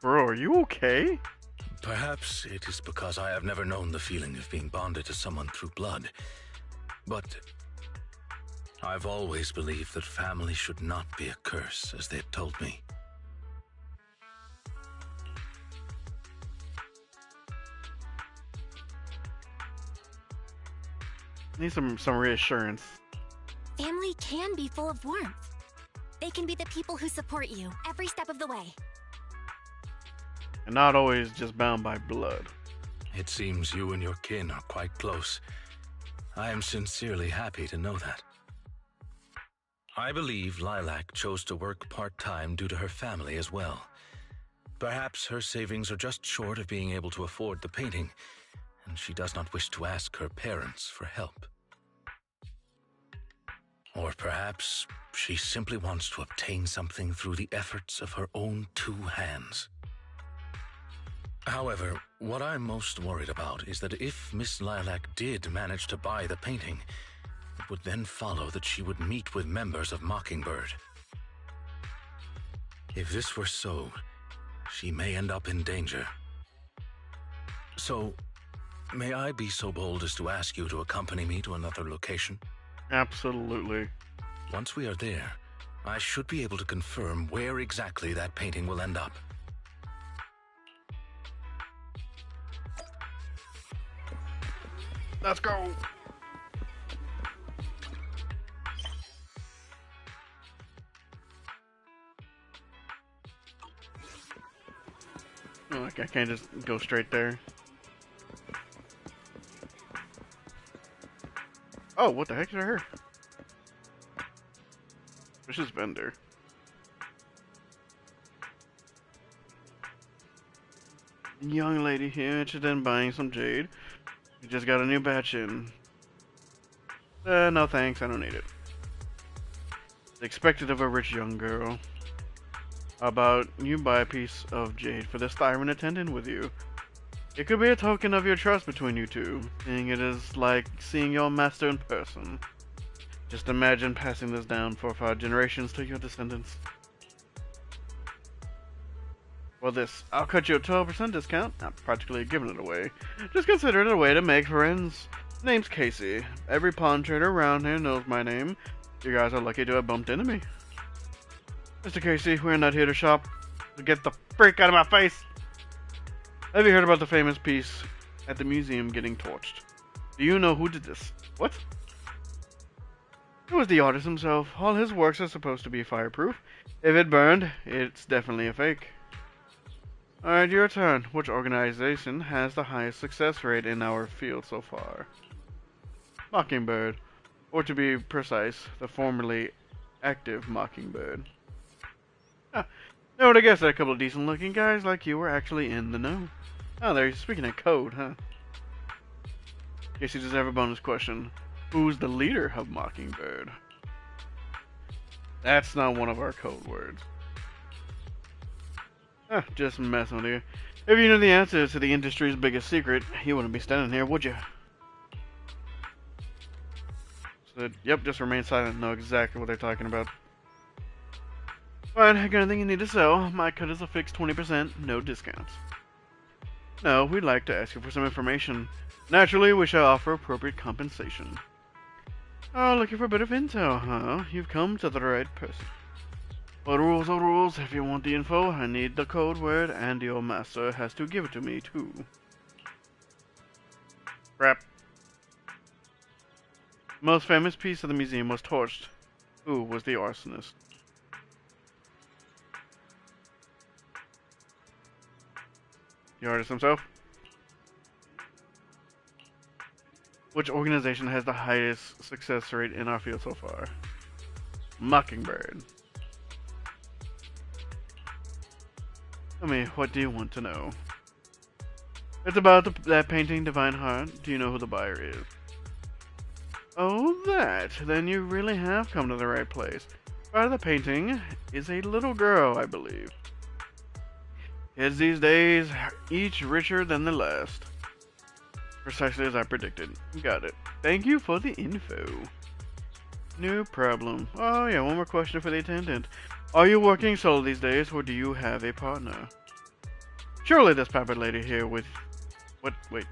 Bro, are you okay? Perhaps it is because I have never known the feeling of being bonded to someone through blood, but I've always believed that family should not be a curse, as they had told me. Need some reassurance. Family can be full of warmth. They can be the people who support you every step of the way. And not always just bound by blood. It seems you and your kin are quite close. I am sincerely happy to know that. I believe Lilac chose to work part-time due to her family as well. Perhaps her savings are just short of being able to afford the painting, and she does not wish to ask her parents for help. Or perhaps she simply wants to obtain something through the efforts of her own 2 hands. However, what I'm most worried about is that if Miss Lilac did manage to buy the painting, it would then follow that she would meet with members of Mockingbird. If this were so, she may end up in danger. So, may I be so bold as to ask you to accompany me to another location? Absolutely. Once we are there, I should be able to confirm where exactly that painting will end up. Let's go! Oh, I can't just go straight there. Oh, what the heck is her? Vicious vendor. Young lady here interested in buying some jade. We just got a new batch in. No thanks, I don't need it. It's expected of a rich young girl. How about you buy a piece of jade for this tyrant attendant with you? It could be a token of your trust between you two, seeing it is like seeing your master in person. Just imagine passing this down for 5 generations to your descendants. For this, I'll cut you a 12% discount. I'm practically giving it away. Just consider it a way to make friends. Name's Casey. Every pawn trader around here knows my name. You guys are lucky to have bumped into me. Mr. Casey, we're not here to shop. So get the freak out of my face! Have you heard about the famous piece at the museum getting torched? Do you know who did this? What? It was the artist himself. All his works are supposed to be fireproof. If it burned, it's definitely a fake. Alright, your turn. Which organization has the highest success rate in our field so far? Mockingbird. Or to be precise, the formerly active Mockingbird. No, I guess that a couple of decent looking guys like you were actually in the know. Oh, they're speaking of code, huh? Guess you deserve a bonus question. Who's the leader of Mockingbird? That's not one of our code words. Just messing with you. If you knew the answer to the industry's biggest secret, you wouldn't be standing here, would you? So, yep, just remain silent and know exactly what they're talking about. Fine, I got anything you need to sell. My cut is a fixed 20%, no discounts. No, we'd like to ask you for some information. Naturally, we shall offer appropriate compensation. Oh, looking for a bit of intel, huh? You've come to the right person. But rules are rules. If you want the info, I need the code word, and your master has to give it to me, too. Crap. Most famous piece of the museum was torched. Who was the arsonist? The artist himself? Which organization has the highest success rate in our field so far? Mockingbird. Tell me, what do you want to know? It's about that painting, Divine Heart. Do you know who the buyer is? Oh, that. Then you really have come to the right place. Part of the painting is a little girl, I believe. Kids these days, each richer than the last. Precisely as I predicted. Got it. Thank you for the info. No problem. Oh yeah, one more question for the attendant. Are you working solo these days, or do you have a partner? Surely this pampered lady here with... What? Wait.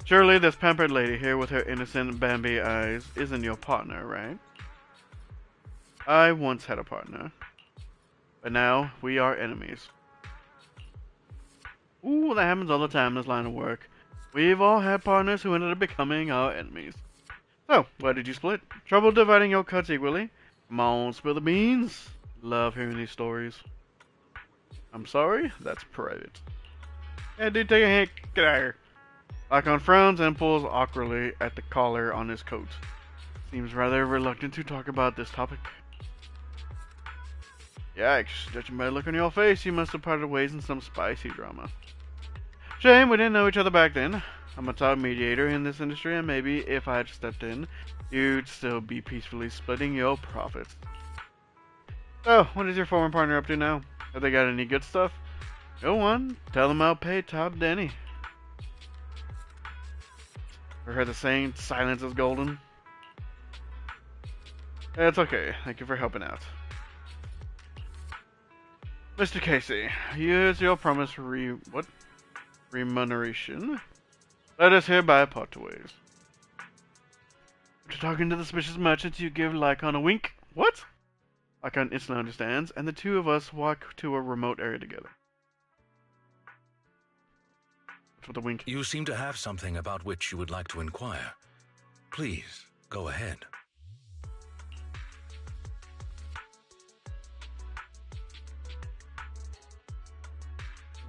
Surely this pampered lady here with her innocent Bambi eyes isn't your partner, right? I once had a partner. But now, we are enemies. Ooh, that happens all the time in this line of work. We've all had partners who ended up becoming our enemies. So, why did you split? Trouble dividing your cuts equally? Come on, spill the beans. Love hearing these stories. I'm sorry, that's private. Yeah, dude, take a hit. Get out of here. Lycaon frowns and pulls awkwardly at the collar on his coat. Seems rather reluctant to talk about this topic. Yikes, judging by the look on your face, you must have parted ways in some spicy drama. Shame we didn't know each other back then. I'm a top mediator in this industry, and maybe if I had stepped in, you'd still be peacefully splitting your profits. So, what is your former partner up to now? Have they got any good stuff? Go on, tell them I'll pay top Denny. Ever heard the saying, silence is golden? It's okay, thank you for helping out. Mr. Casey, here's your promised remuneration. Let us hereby part ways. After talking to the suspicious merchants, you give Lycaon a wink. What? Lycaon instantly understands, and the two of us walk to a remote area together. What's with the wink? You seem to have something about which you would like to inquire. Please, go ahead.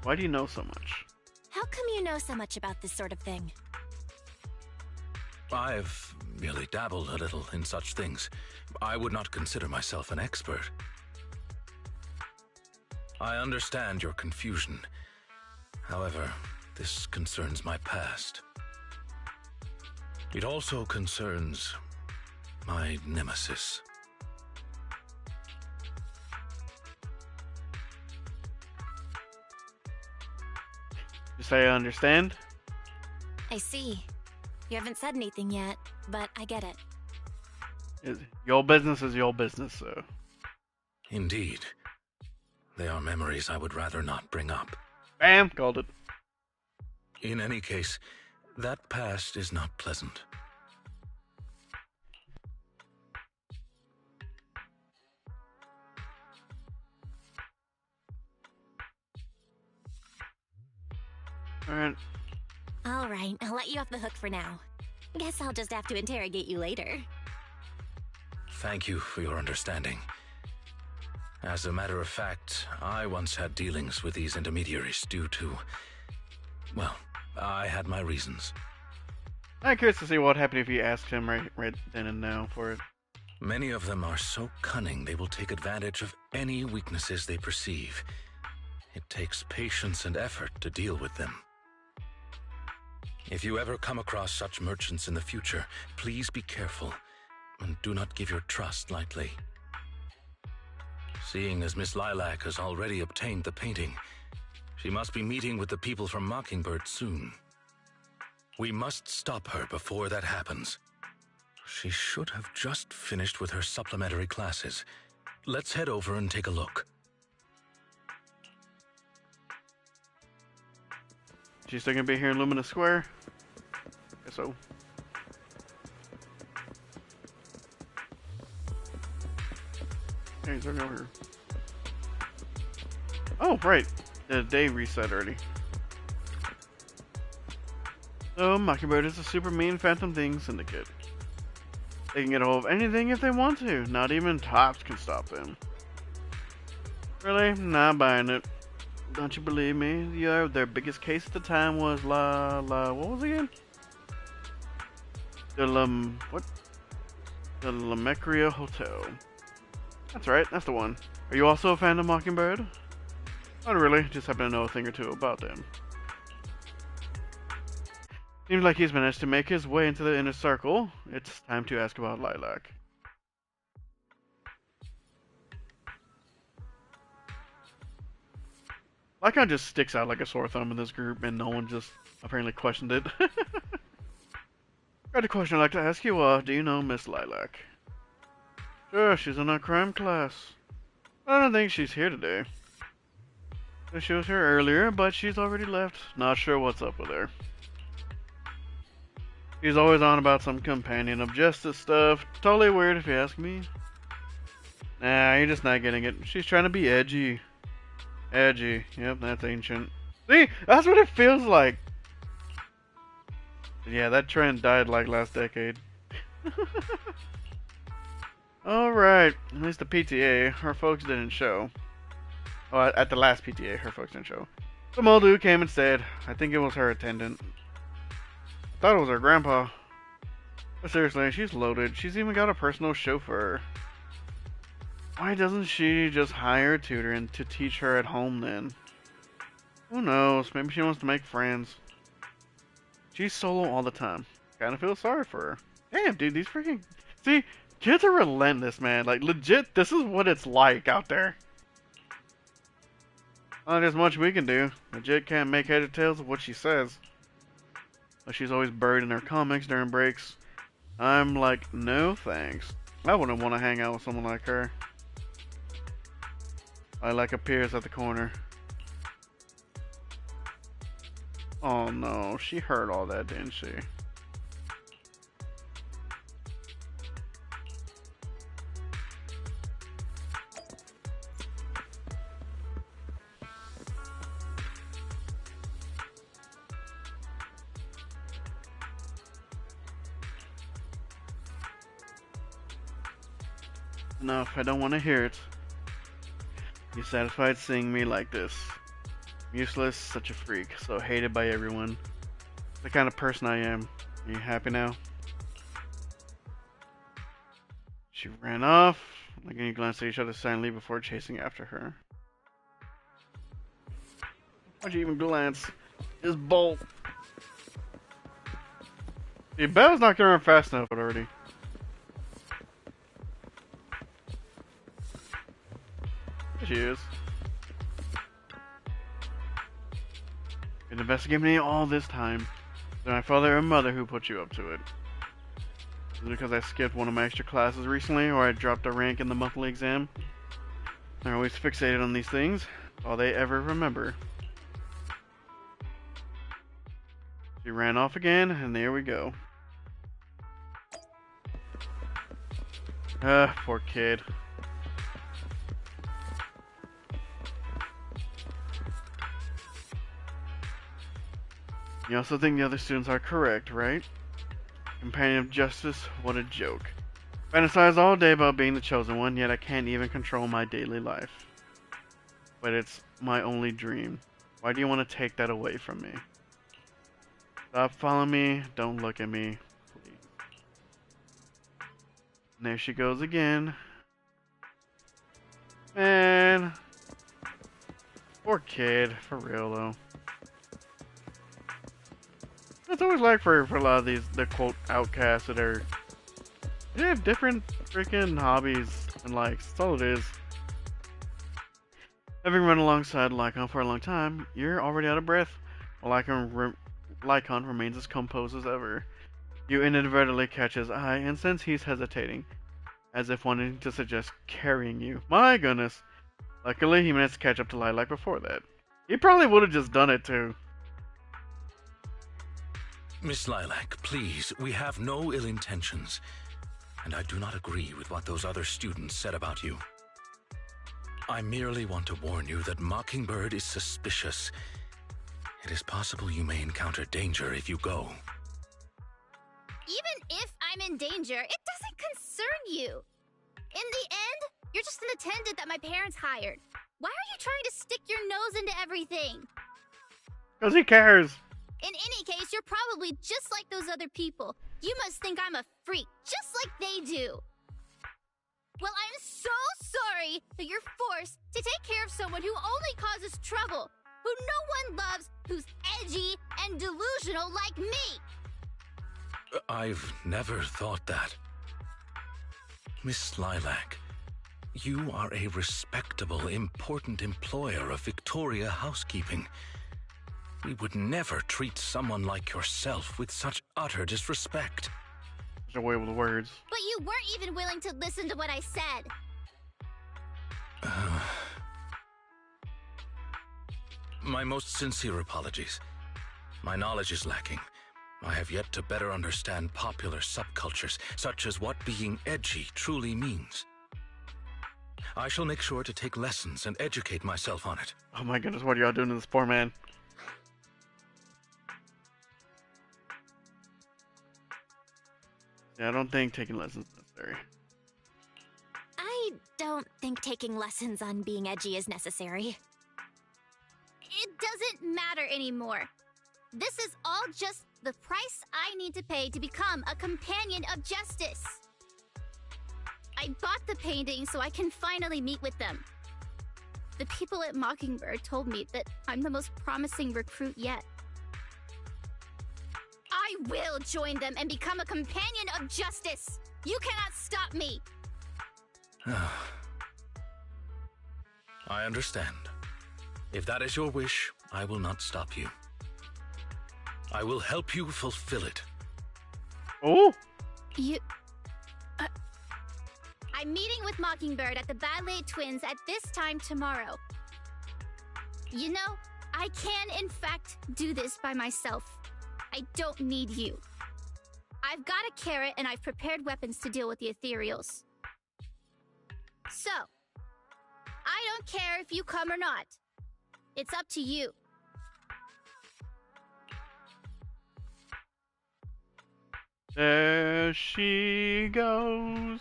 Why do you know so much? How come you know so much about this sort of thing? I've merely dabbled a little in such things. I would not consider myself an expert. I understand your confusion. However, this concerns my past. It also concerns my nemesis. You say I understand? I see. You haven't said anything yet, but I get it. Your business is your business, so. Indeed. They are memories I would rather not bring up. Bam! Called it. In any case, that past is not pleasant. Alright. Alright, I'll let you off the hook for now. Guess I'll just have to interrogate you later. Thank you for your understanding. As a matter of fact, I once had dealings with these intermediaries due to... well, I had my reasons. I'm curious to see what happened if you asked him right then and now for it. Many of them are so cunning they will take advantage of any weaknesses they perceive. It takes patience and effort to deal with them. If you ever come across such merchants in the future, please be careful and do not give your trust lightly. Seeing as Miss Lilac has already obtained the painting, she must be meeting with the people from Mockingbird soon. We must stop her before that happens. She should have just finished with her supplementary classes. Let's head over and take a look. She's still gonna be here in Lumina Square? Guess so. Hey, he's already over here. Oh, right. The day reset already. So, Mockingbird is a super mean Phantom Thing syndicate. They can get a hold of anything if they want to. Not even Tops can stop them. Really? Not buying it. Don't you believe me? Their biggest case at the time was what was it again? The Lamecria Hotel. That's right, that's the one. Are you also a fan of Mockingbird? Not really, just happen to know a thing or two about them. Seems like he's managed to make his way into the inner circle. It's time to ask about Lilac. Lycaon just sticks out like a sore thumb in this group, and no one just apparently questioned it. Got a question I'd like to ask you. Do you know Miss Lilac? Sure, she's in our crime class. I don't think she's here today. She was here earlier, but she's already left. Not sure what's up with her. She's always on about some companion of justice stuff. Totally weird if you ask me. Nah, you're just not getting it. She's trying to be edgy. Edgy. Yep, that's ancient. See? That's what it feels like. Yeah, that trend died like last decade. Alright, at least the PTA, her folks didn't show. Oh, at the last PTA, her folks didn't show. Some old dude came and said, I think it was her attendant. I thought it was her grandpa. But seriously, she's loaded. She's even got a personal chauffeur. Why doesn't she just hire a tutor and to teach her at home then? Who knows, maybe she wants to make friends. She's solo all the time. Kinda feel sorry for her. Damn, dude, these freaking... See, kids are relentless, man. Like, legit, this is what it's like out there. Not as much we can do. Legit can't make head or tails of what she says. But she's always buried in her comics during breaks. I'm like, no thanks. I wouldn't want to hang out with someone like her. I like appears at the corner. Oh no, she heard all that, didn't she? Enough, I don't want to hear it. You satisfied seeing me like this? Useless, such a freak, so hated by everyone. The kind of person I am. Are you happy now? She ran off. Like any glance at each other silently before chasing after her. Why'd you even glance? Just bolt. The Belle's not gonna run fast enough already. There she is. Been investigating me all this time. Is it my father or mother who put you up to it? Is it because I skipped one of my extra classes recently, or I dropped a rank in the monthly exam? They're always fixated on these things. All they ever remember. She ran off again, and there we go. Poor kid. You also think the other students are correct, right? Companion of justice, what a joke. Fantasize all day about being the chosen one, yet I can't even control my daily life. But it's my only dream. Why do you want to take that away from me? Stop following me, don't look at me, please. And there she goes again. Man. Poor kid, for real though. It's always like for a lot of these, the quote outcasts that are, they have different freaking hobbies and likes. That's all it is. Having run alongside Lycaon for a long time, you're already out of breath. While Lycaon remains as composed as ever. You inadvertently catch his eye and sense he's hesitating, as if wanting to suggest carrying you. My goodness. Luckily, he managed to catch up to Lilac before that. He probably would have just done it too. Miss Lilac, please, we have no ill intentions, and I do not agree with what those other students said about you. I merely want to warn you that Mockingbird is suspicious. It is possible you may encounter danger if you go. Even if I'm in danger, it doesn't concern you. In the end, you're just an attendant that my parents hired. Why are you trying to stick your nose into everything? Because he cares. In any case, you're probably just like those other people. You must think I'm a freak, just like they do. Well, I'm so sorry that you're forced to take care of someone who only causes trouble, who no one loves, who's edgy and delusional like me. I've never thought that. Miss Lilac, You are a respectable, important employer of Victoria Housekeeping. We would never treat someone like yourself with such utter disrespect. There's a way with words. But you weren't even willing to listen to what I said. My most sincere apologies. My knowledge is lacking. I have yet to better understand popular subcultures, such as what being edgy truly means. I shall make sure to take lessons and educate myself on it. Oh my goodness, what are y'all doing to this poor man? Yeah, I don't think taking lessons is necessary. I don't think taking lessons on being edgy is necessary. It doesn't matter anymore. This is all just the price I need to pay to become a companion of justice. I bought the painting so I can finally meet with them. The people at Mockingbird told me that I'm the most promising recruit yet. I will join them and become a companion of justice. You cannot stop me. I understand. If that is your wish, I will not stop you. I will help you fulfill it. Oh! I'm meeting with Mockingbird at the Ballet Twins at this time tomorrow. You know, I can in fact do this by myself. I don't need you. I've got a carrot and I've prepared weapons to deal with the ethereals. So, I don't care if you come or not. It's up to you. There she goes.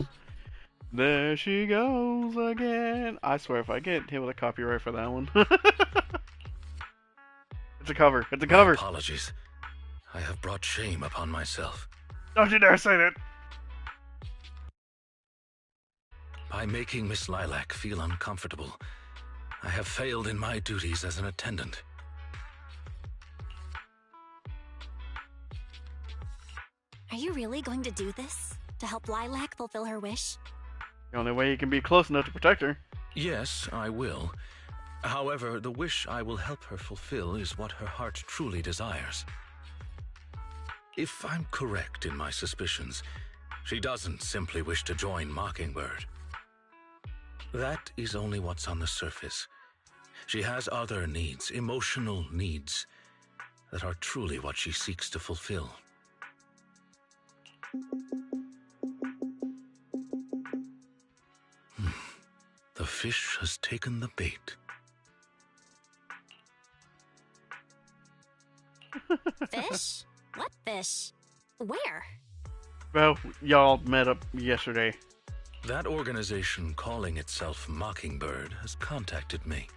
There she goes again. I swear if I get hit with a copyright for that one. It's a cover. It's a cover. My apologies. I have brought shame upon myself. Don't you dare say that. By making Miss Lilac feel uncomfortable, I have failed in my duties as an attendant. Are you really going to do this? To help Lilac fulfill her wish? The only way you can be close enough to protect her. Yes, I will. However, the wish I will help her fulfill is what her heart truly desires. If I'm correct in my suspicions, she doesn't simply wish to join Mockingbird. That is only what's on the surface. She has other needs, emotional needs, that are truly what she seeks to fulfill. The fish has taken the bait. Fish? What fish? Where? Well, y'all met up yesterday. That organization calling itself Mockingbird has contacted me.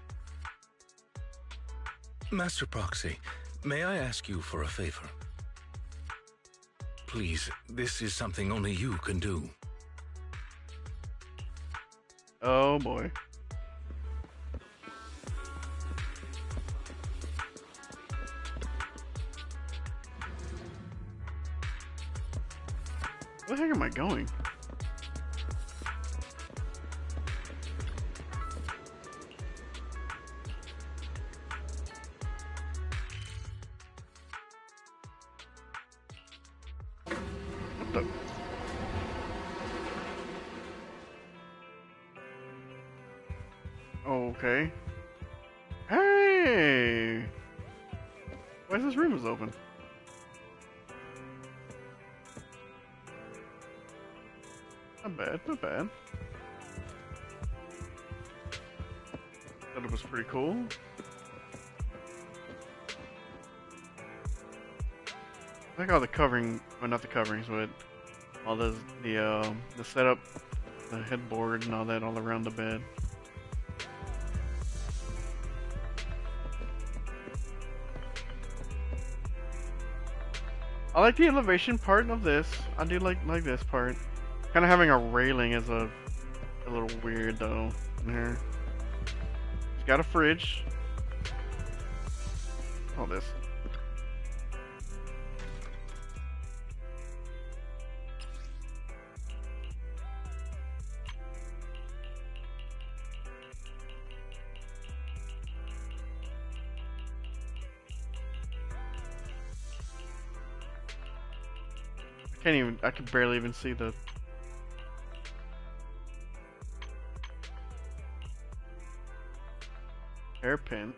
Master Proxy, may I ask you for a favor? Please, this is something only you can do. Oh boy. Where the heck am I going? What the? Okay. Hey! Why is this room is open? Not bad, not bad. Thought it was pretty cool. I like all the covering, well not the coverings, but all the setup, the headboard and all that all around the bed. I like the elevation part of this. I do like this part. Kind of having a railing is a little weird though in here. It's got a fridge. All this. Can't even. I can barely even see the. Hairpin.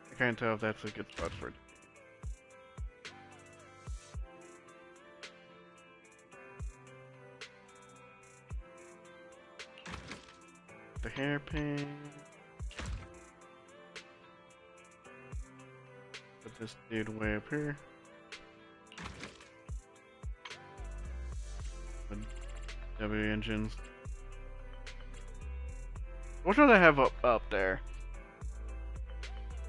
I can't tell if that's a good spot for it. The hairpin. Put this dude way up here. The W engines. What do they have up there?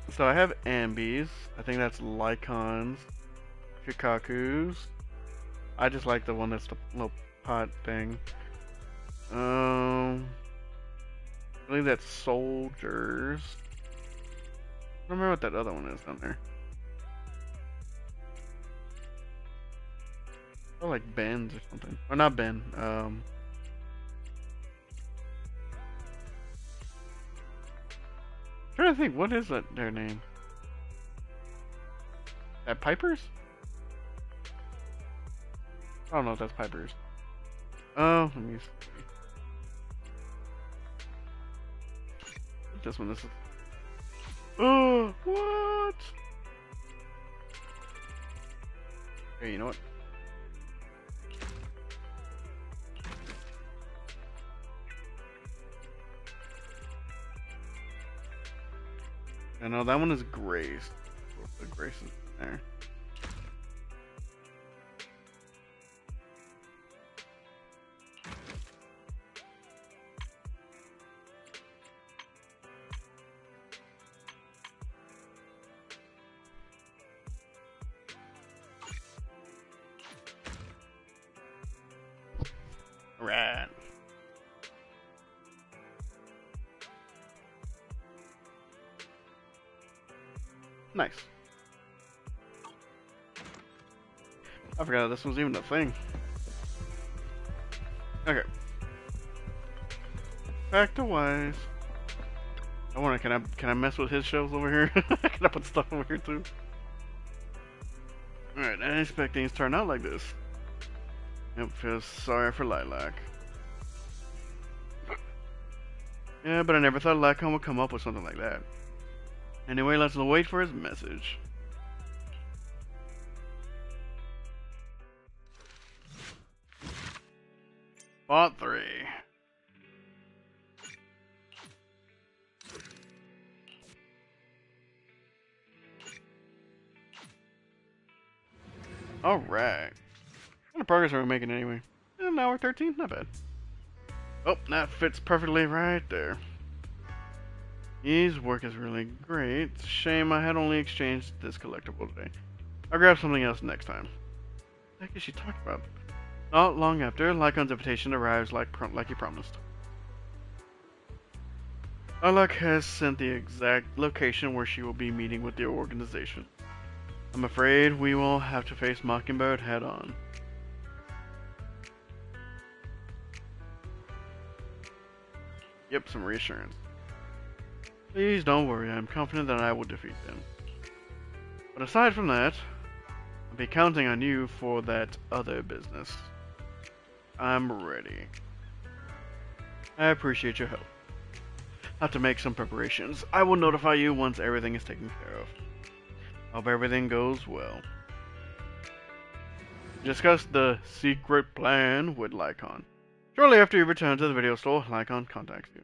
So I have Ambies. I think that's Lycons. Shikakus. I just like the one that's the little pot thing. I believe that's Soldiers. I don't remember what that other one is down there. Oh, like Ben's or something. Or not Ben. Trying to think, what is that their name? That Piper's? I don't know if that's Piper's. Oh, let me see. This one, this is. Oh, what? Hey, you know what? I know that one is Grace. The Grace is there. Right. Nice. I forgot this was even a thing. Okay. Back to Wise. I wonder, can I mess with his shelves over here? Can I put stuff over here too? Alright, I didn't expect things to turn out like this. Yep, feel sorry for Lilac. Yeah, but I never thought Lycaon would come up with something like that. Anyway, let's wait for his message. Part 3. Alright. What kind of progress are we making anyway? An hour 13? Not bad. Oh, that fits perfectly right there. His work is really great. Shame I had only exchanged this collectible today. I'll grab something else next time. What the heck is she talking about? Not long after, Lycaon's invitation arrives like he promised. Lilac has sent the exact location where she will be meeting with the organization. I'm afraid we will have to face Mockingbird head on. Yep, some reassurance. Please don't worry, I'm confident that I will defeat them. But aside from that, I'll be counting on you for that other business. I'm ready. I appreciate your help. Have to make some preparations. I will notify you once everything is taken care of. Hope everything goes well. Discuss the secret plan with Lycaon. Shortly after you return to the video store, Lycaon contacts you.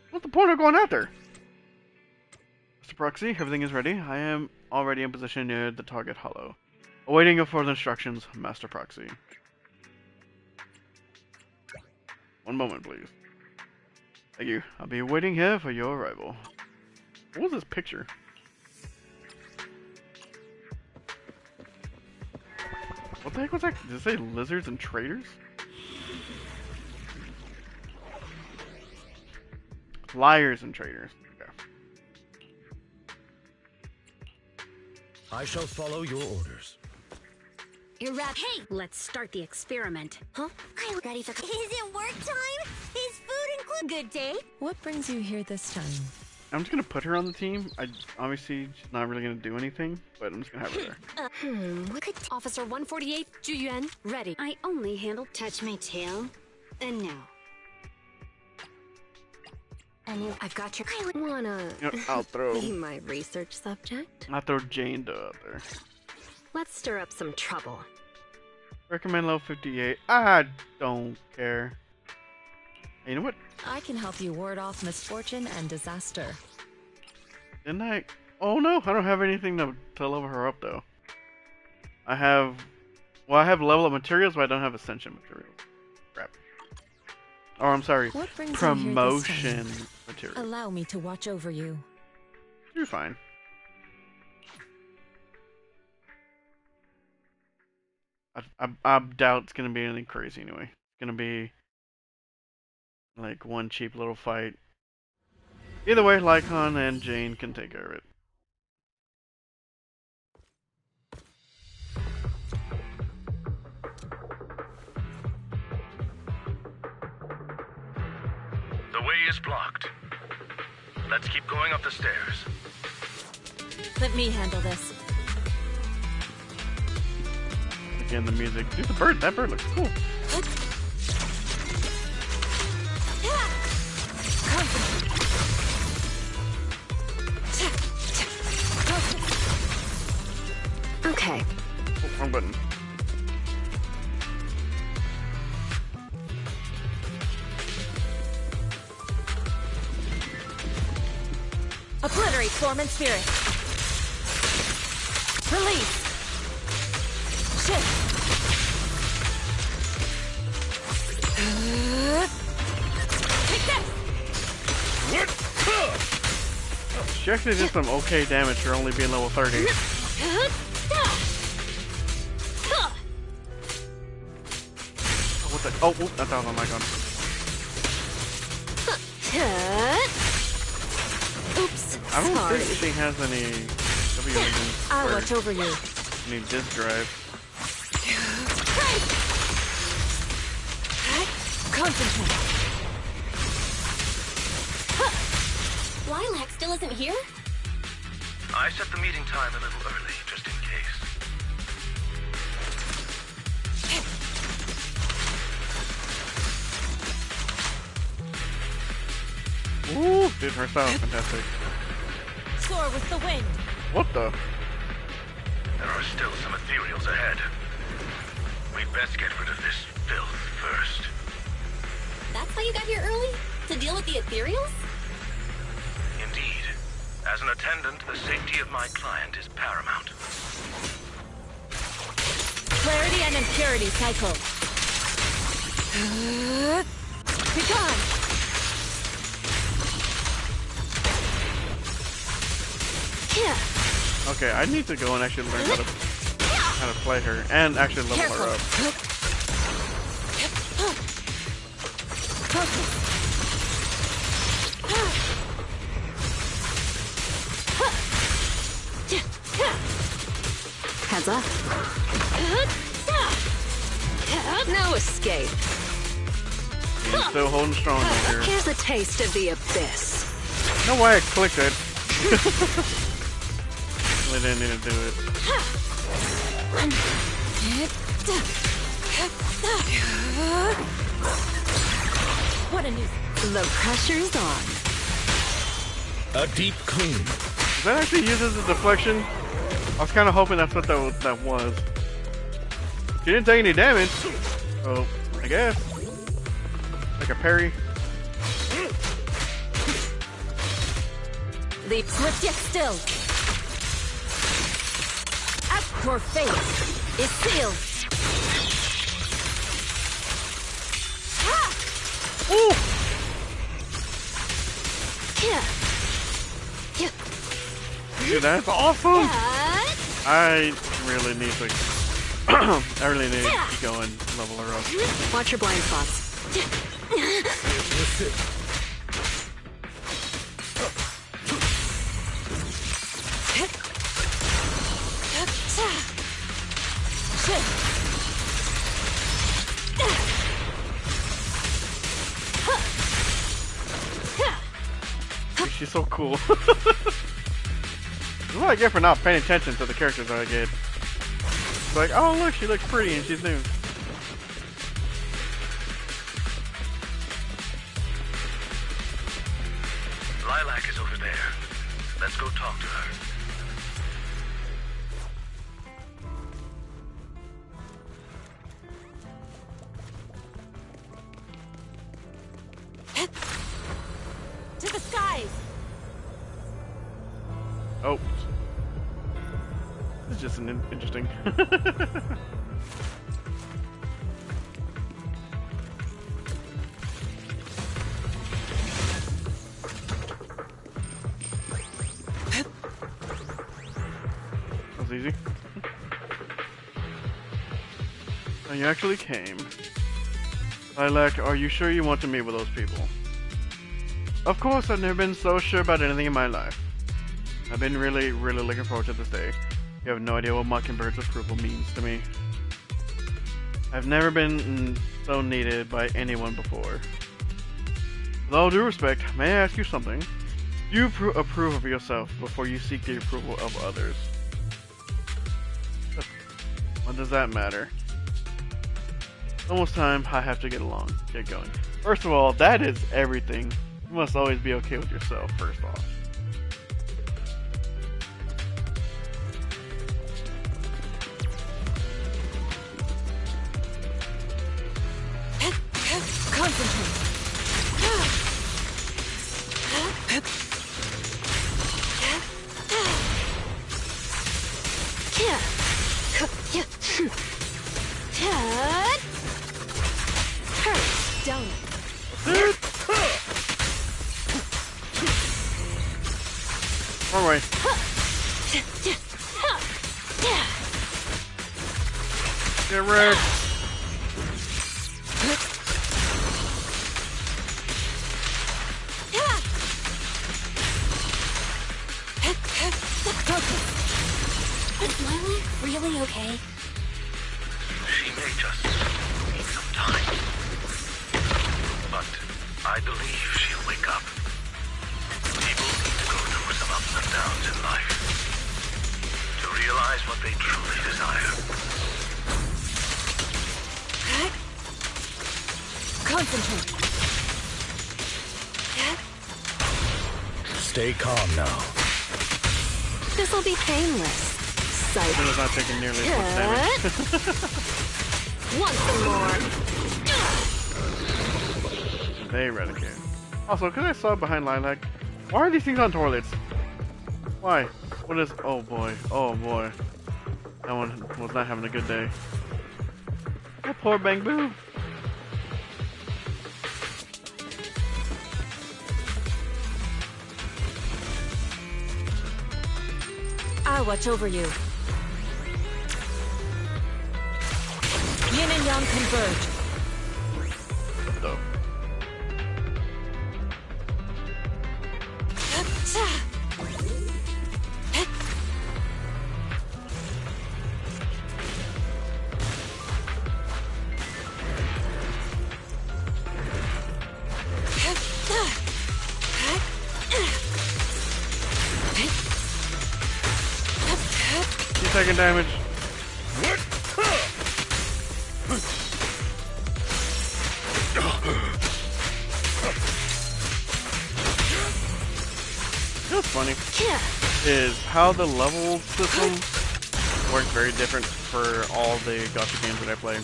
What's the point of going out there? Mr. Proxy, everything is ready. I am already in position near the target hollow. Awaiting your further instructions, Master Proxy. One moment, please. Thank you. I'll be waiting here for your arrival. What was this picture? What the heck was that? Did it say lizards and traitors? Liars and traitors. Okay. I shall follow your orders. You're right. Hey, let's start the experiment. Huh? I'm ready for. Is it work time? Is food included? Good day. What brings you here this time? I'm just gonna put her on the team. Obviously she's not really gonna do anything, but I'm just gonna have her there. What could Officer 148, Ju Yuan, ready. I only handle touch my tail. And now. I've got your. I would Wanna You know, I'll throw be my research subject? Jane Doe out there. Let's stir up some trouble. Recommend level 58. I don't care. Hey, you know what? I can help you ward off misfortune and disaster. Didn't I? Oh no, I don't have anything to level her up though. I have level up materials, but I don't have ascension materials. Crap. Or I'm sorry, What brings promotion you here this time? materials. Allow me to watch over you. You're fine. I doubt it's gonna be anything crazy anyway. It's gonna be like one cheap little fight. Either way, Lycaon and Jane can take care of it. The way is blocked. Let's keep going up the stairs. Let me handle this. Again, the music. Dude, the bird. That bird looks cool. Okay. Oh, wrong button. Obliterate form and spirit. Release. Shift. Take this. She actually did some okay damage for only being level 30. What the? Oh, that was on my gun. Oops. I don't Sorry. think she has any I'll or watch over you. any disk drive. Concentrate. Lilac still isn't here? I set the meeting time a little early, just in case. Ooh, did her style fantastic. Soar with the wind. What the? There are still some ethereals ahead. We'd best get rid of this filth first. That's how you got here early? To deal with the ethereals? Indeed. As an attendant, the safety of my client is paramount. Clarity and impurity cycle. Be gone. Okay, I need to go and actually learn how to play her and actually level her up. Heads up. No escape. He's still holding strong over here. Here's a taste of the abyss. No way I clicked it. Really didn't need to do it. What a news. The pressure's on. A deep clean. Does that actually use as a deflection? I was kind of hoping that's what that was. She didn't take any damage. So, I guess. Like a parry. Leap swift yet still. Your fate is sealed. Ooh! Yeah. Dude, that's awesome! I really need to I really need to keep going, level her up. Watch your blind spots. She's so cool. This is what I get for not paying attention to the characters that I get. It's like, oh look, she looks pretty and she's new. Lilac is over there. Let's go talk to her. To the skies! Oh. This is just an interesting. That's easy. Oh, you actually came. Lilac, are you sure you want to meet with those people? Of course, I've never been so sure about anything in my life. I've been really looking forward to this day. You have no idea what Mockingbird's approval means to me. I've never been so needed by anyone before. With all due respect, may I ask you something? Do you approve of yourself before you seek the approval of others? What does that matter? Almost time I have to get going. First of all, that is everything. You must always be okay with yourself, first off. Concentrate. Down. Wrong way. Get wrecked. Is Lilac really okay? She may just need some time. But I believe she'll wake up. People need to go through some ups and downs in life to realize what they truly desire. Concentrate. Stay calm now. This'll be painless. It was not taking nearly as much damage. Want some more? They eradicate. Also, because I saw behind Lilac, why are these things on toilets? Why? What is... Oh boy. Oh boy. That one was not having a good day. Oh, poor Bang Boo. I'll watch over you. Yin and Yang converge. So. He's taking damage. What's funny is how the level system works very different for all the gacha games that I play.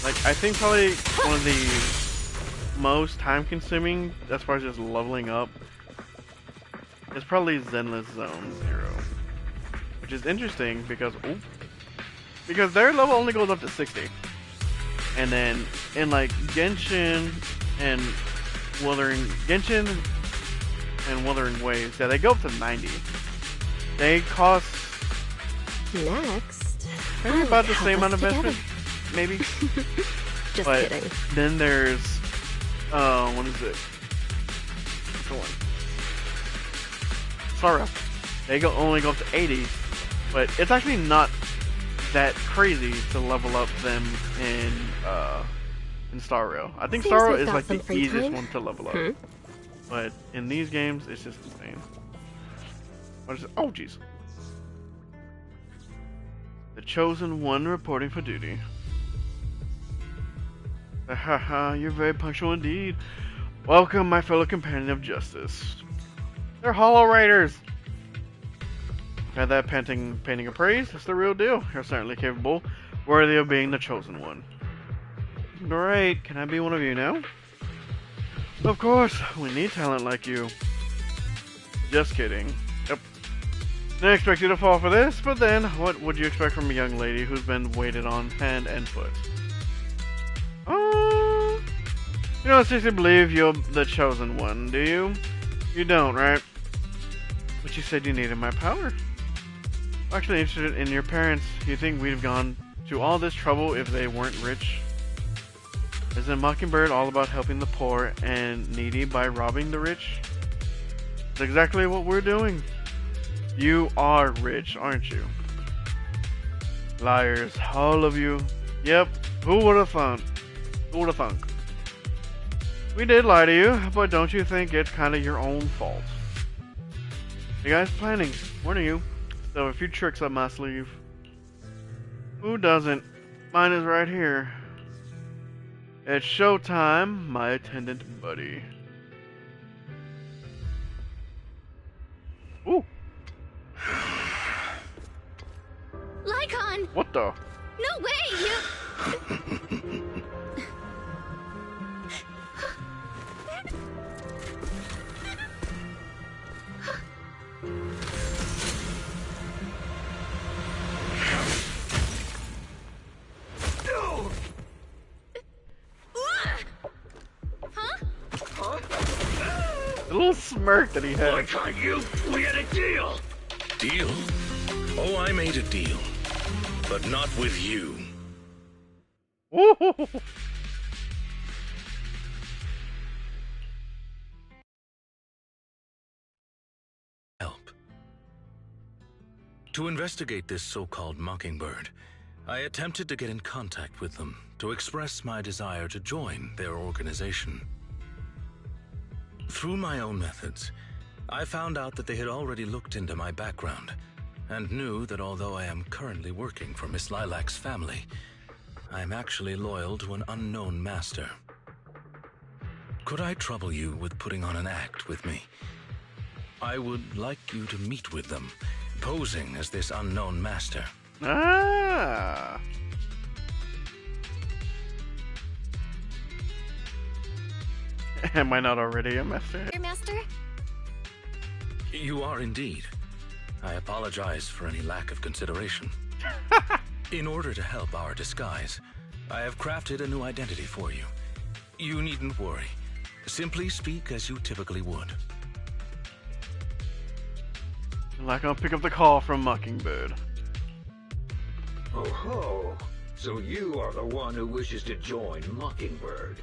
Like, I think probably one of the most time-consuming, as far as just leveling up, is probably Zenless Zone 0. Which is interesting because, because their level only goes up to 60. And then in like Genshin and Wuthering, Genshin and Wuthering Waves. Yeah, they go up to 90. They cost Next. maybe about the same amount of investment, maybe. Just but kidding. then there's what is it? What's the one? Sorrow. They only go up to 80, but it's actually not that crazy to level up them in Star Rail. I think Seems Star Rail we've is got like some the free easiest time. one to level up. But in these games, it's just insane. What is it? Oh, jeez. The Chosen One reporting for duty. Haha, you're very punctual indeed. Welcome, my fellow companion of justice. They're Hollow Raiders. Had that painting of praise. It's the real deal. You're certainly capable, worthy of being the Chosen One. Great. Can I be one of you now? Of course. We need talent like you. Just kidding. Yep. Didn't expect you to fall for this, but then, what would you expect from a young lady who's been waited on hand and foot? Oh, you don't seriously believe you're the Chosen One, do you? You don't, right? But you said you needed my power. I'm actually interested in your parents. You think we'd have gone to all this trouble if they weren't rich? Isn't Mockingbird all about helping the poor and needy by robbing the rich? That's exactly what we're doing. You are rich, aren't you? Liars, all of you. Yep, who would have thunk? Who would have thunk? We did lie to you, but don't you think it's kind of your own fault? You guys planning, weren't you? So a few tricks up my sleeve. Who doesn't? Mine is right here. It's showtime, my attendant buddy. Ooh. Lycaon! What the? No way! You... The little smirk that he had. Why can't you? We had a deal. Deal? Oh, I made a deal. But not with you. Ooh. Help. To investigate this so-called Mockingbird, I attempted to get in contact with them to express my desire to join their organization. Through my own methods, I found out that they had already looked into my background and knew that although I am currently working for Miss Lilac's family, I am actually loyal to an unknown master. Could I trouble you with putting on an act with me? I would like you to meet with them, posing as this unknown master. Ah. Am I not already a master? Your master? You are indeed. I apologize for any lack of consideration. In order to help our disguise, I have crafted a new identity for you. You needn't worry. Simply speak as you typically would. Like I'll pick up the call from Mockingbird. Oh ho! So you are the one who wishes to join Mockingbird.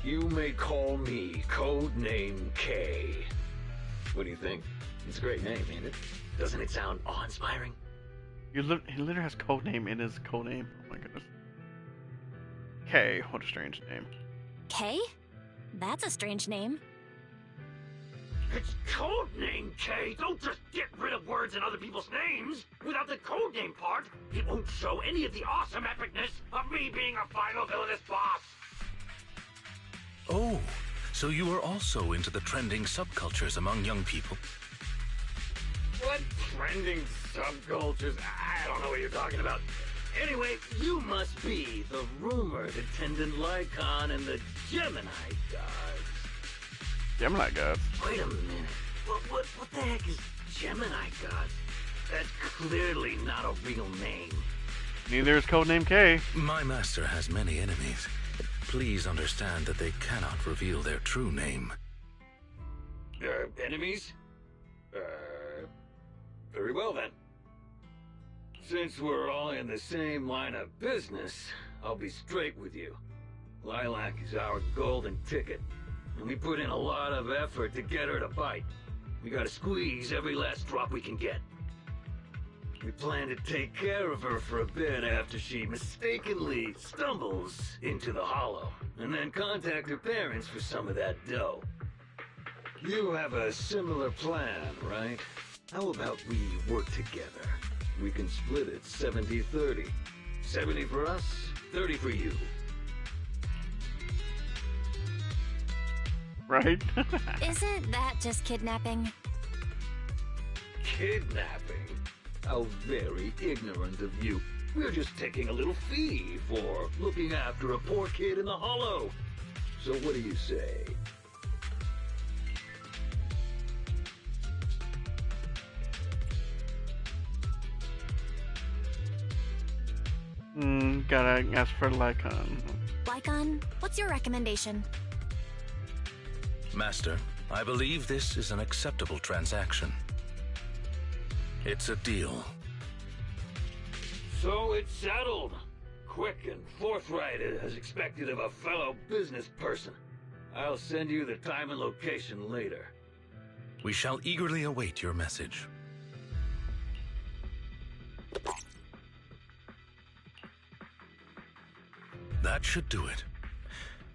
You may call me Codename K. What do you think? It's a great name, ain't it? Doesn't it sound awe-inspiring? He literally has codename in his codename. Oh my goodness. K, what a strange name. K? That's a strange name. It's Codename K! Don't just get rid of words in other people's names! Without the codename part, it won't show any of the awesome epicness of me being a final villainous boss! Oh, so you are also into the trending subcultures among young people? What trending subcultures? I don't know what you're talking about. Anyway, you must be the rumored attendant Lycaon and the Gemini gods. Gemini gods. Wait a minute. What the heck is Gemini gods? That's clearly not a real name. Neither is codename K. My master has many enemies. Please understand that they cannot reveal their true name. Enemies? Very well then. Since we're all in the same line of business, I'll be straight with you. Lilac is our golden ticket, and we put in a lot of effort to get her to bite. We gotta squeeze every last drop we can get. We plan to take care of her for a bit after she mistakenly stumbles into the hollow, and then contact her parents for some of that dough. You have a similar plan, right? How about we work together? We can split it 70-30. 70 for us, 30 for you. Right? Isn't that just kidnapping? Kidnapping? How very ignorant of you. We're just taking a little fee for looking after a poor kid in the hollow. So what do you say? Gotta ask for Lycaon. Lycaon, what's your recommendation? Master, I believe this is an acceptable transaction. It's a deal. So it's settled. Quick and forthright as expected of a fellow business person. I'll send you the time and location later. We shall eagerly await your message. That should do it.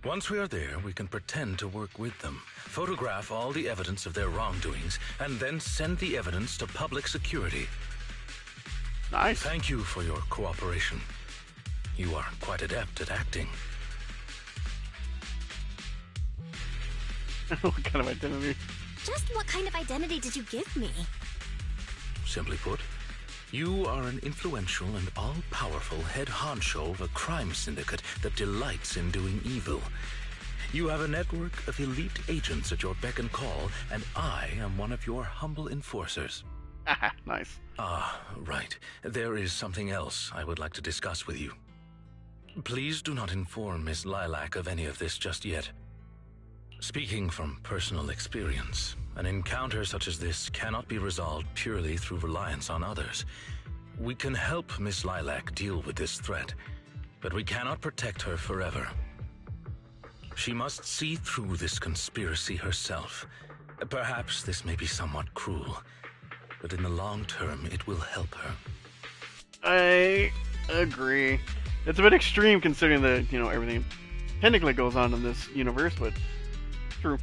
Once we are there, we can pretend to work with them, photograph all the evidence of their wrongdoings, and then send the evidence to public security. Nice. Thank you for your cooperation. You are quite adept at acting. What kind of identity? Just what kind of identity did you give me? Simply put, you are an influential and all-powerful head honcho of a crime syndicate that delights in doing evil. You have a network of elite agents at your beck and call, and I am one of your humble enforcers. Nice. Ah, right. There is something else I would like to discuss with you. Please do not inform Miss Lilac of any of this just yet. Speaking from personal experience, an encounter such as this cannot be resolved purely through reliance on others. We can help Miss Lilac deal with this threat, but we cannot protect her forever. She must see through this conspiracy herself. Perhaps this may be somewhat cruel, but in the long term, it will help her. I agree. It's a bit extreme considering that, everything technically goes on in this universe, but true.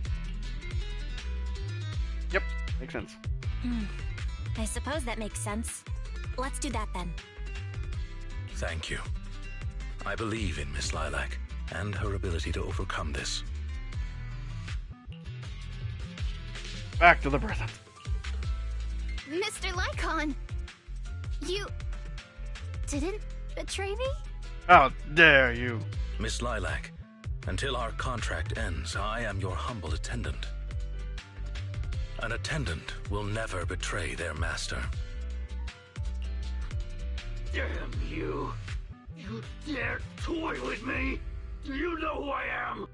Yep, makes sense. I suppose that makes sense. Let's do that then. Thank you. I believe in Miss Lilac and her ability to overcome this. Back to the present. Mr. Lycaon! You didn't betray me? How dare you? Miss Lilac, until our contract ends, I am your humble attendant. An attendant will never betray their master. Damn you! You dare toy with me? Do you know who I am?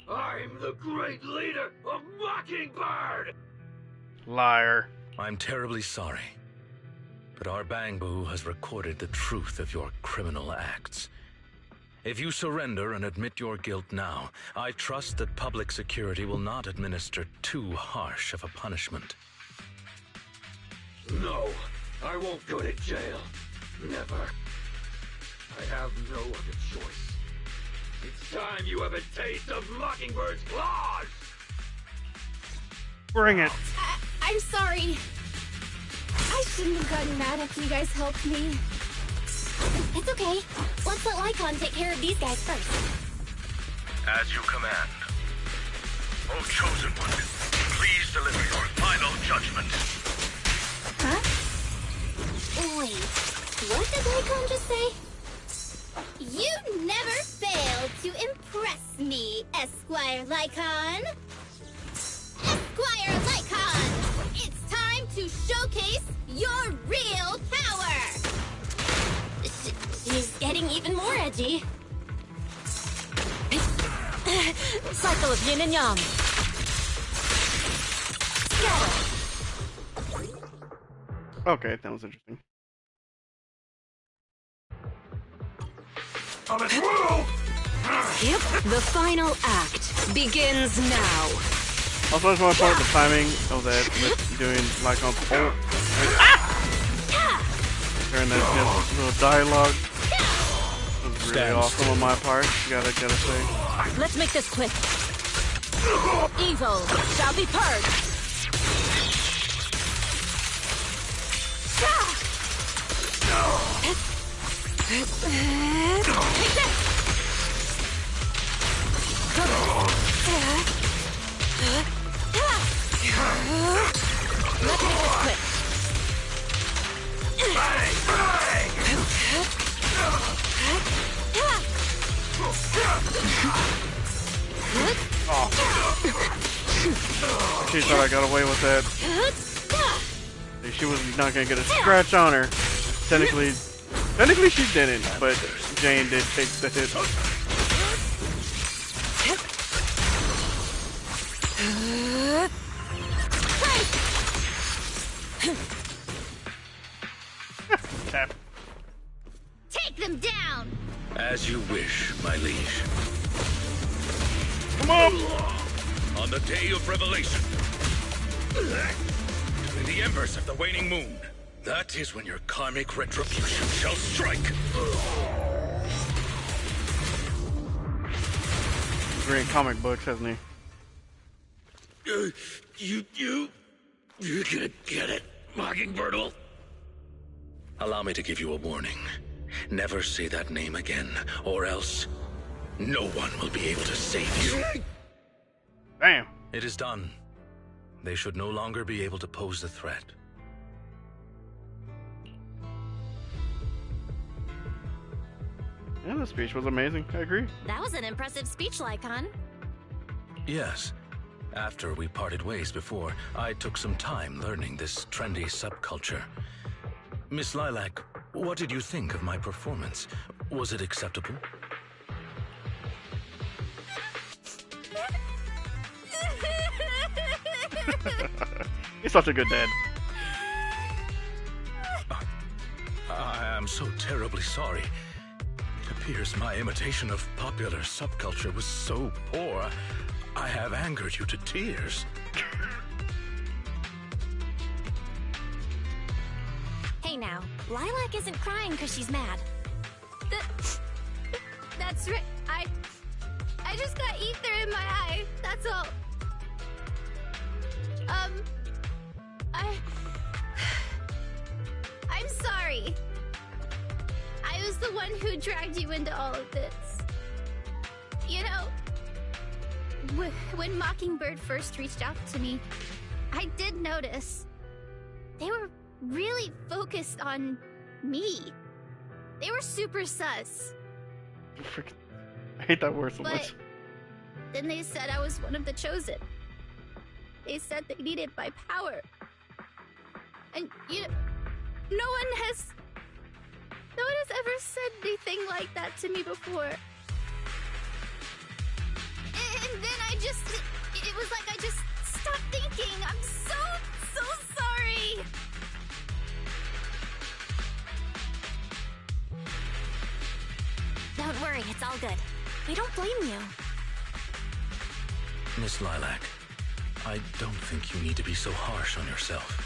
I'm the great leader of Mockingbird! Liar. I'm terribly sorry, but our Bangbu has recorded the truth of your criminal acts. If you surrender and admit your guilt now, I trust that public security will not administer too harsh of a punishment. No, I won't go to jail. Never. I have no other choice. It's time you have a taste of Mockingbird's claws! Bring it. I'm sorry. I shouldn't have gotten mad after you guys helped me. It's okay. Let's let Lycaon take care of these guys first. As you command. O Chosen One, please deliver your final judgment. Huh? Wait, what did Lycaon just say? You never fail to impress me, Esquire Lycaon. Esquire Lycaon! It's time to showcase your real power! She's getting even more edgy. Cycle of yin and yang. Okay, that was interesting. On its move! Yep, the final act begins now. Also, I just want to point out the timing of that with doing Lycaon's ult. During that little dialogue. It was really awesome on my part, gotta say. Let's make this quick. Evil shall be purged. Take this. Let's make this quick. She thought I got away with that. She was not gonna get a scratch on her. Technically she didn't, but Jane did take the hit. Tap. Take them down! As you wish, my liege. Come on! On the day of revelation, in the embers of the waning moon, that is when your karmic retribution shall strike. He's reading comic books, hasn't he? You're gonna get it, Mockingbird. Allow me to give you a warning. Never say that name again, or else no one will be able to save you. Damn. It is done. They should no longer be able to pose a threat. Yeah, the speech was amazing. I agree. That was an impressive speech, Lycaon. Yes. After we parted ways before, I took some time learning this trendy subculture. Miss Lilac, what did you think of my performance? Was it acceptable? He's such a good dad. I am so terribly sorry. It appears my imitation of popular subculture was so poor, I have angered you to tears. Hey now, Lilac isn't crying because she's mad. That's right. I just got ether in my eye. That's all. I'm sorry. I was the one who dragged you into all of this. You know, when Mockingbird first reached out to me, I did notice they were really focused on me. They were super sus. I hate that word so But much. then they said I was one of the chosen. They said they needed my power. And, you know, no one has ever said anything like that to me before. And then it was like I just stopped thinking. I'm so sorry. Don't worry, it's all good. We don't blame you. Miss Lilac, I don't think you need to be so harsh on yourself.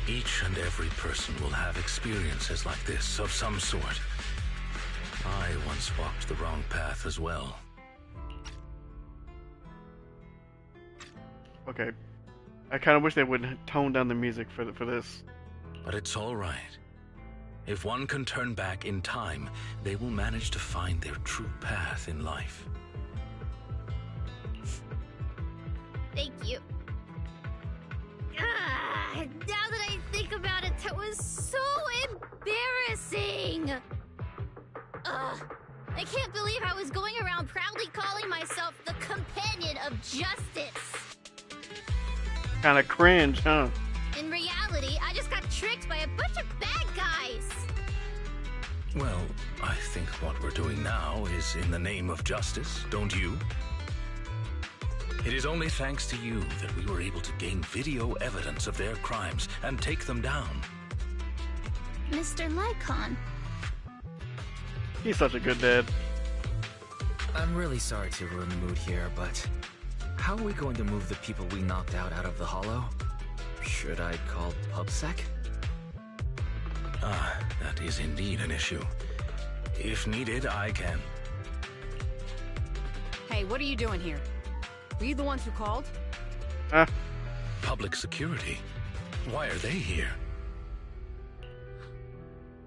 Each and every person will have experiences like this of some sort. I once walked the wrong path as well. Okay. I kind of wish they would tone down the music for this. But it's all right. If one can turn back in time, they will manage to find their true path in life. Thank you. Now that I think about it, that was so embarrassing. I can't believe I was going around proudly calling myself the companion of justice. Kind of cringe, huh? In reality, I just got tricked by a bunch of bad guys. Well, I think what we're doing now is in the name of justice, don't you? It is only thanks to you that we were able to gain video evidence of their crimes and take them down. Mr. Lycaon. He's such a good dad. I'm really sorry to ruin the mood here, but how are we going to move the people we knocked out of the hollow? Should I call PubSec? Ah, that is indeed an issue. If needed, I can. Hey, what are you doing here? Were you the ones who called? Public security? Why are they here?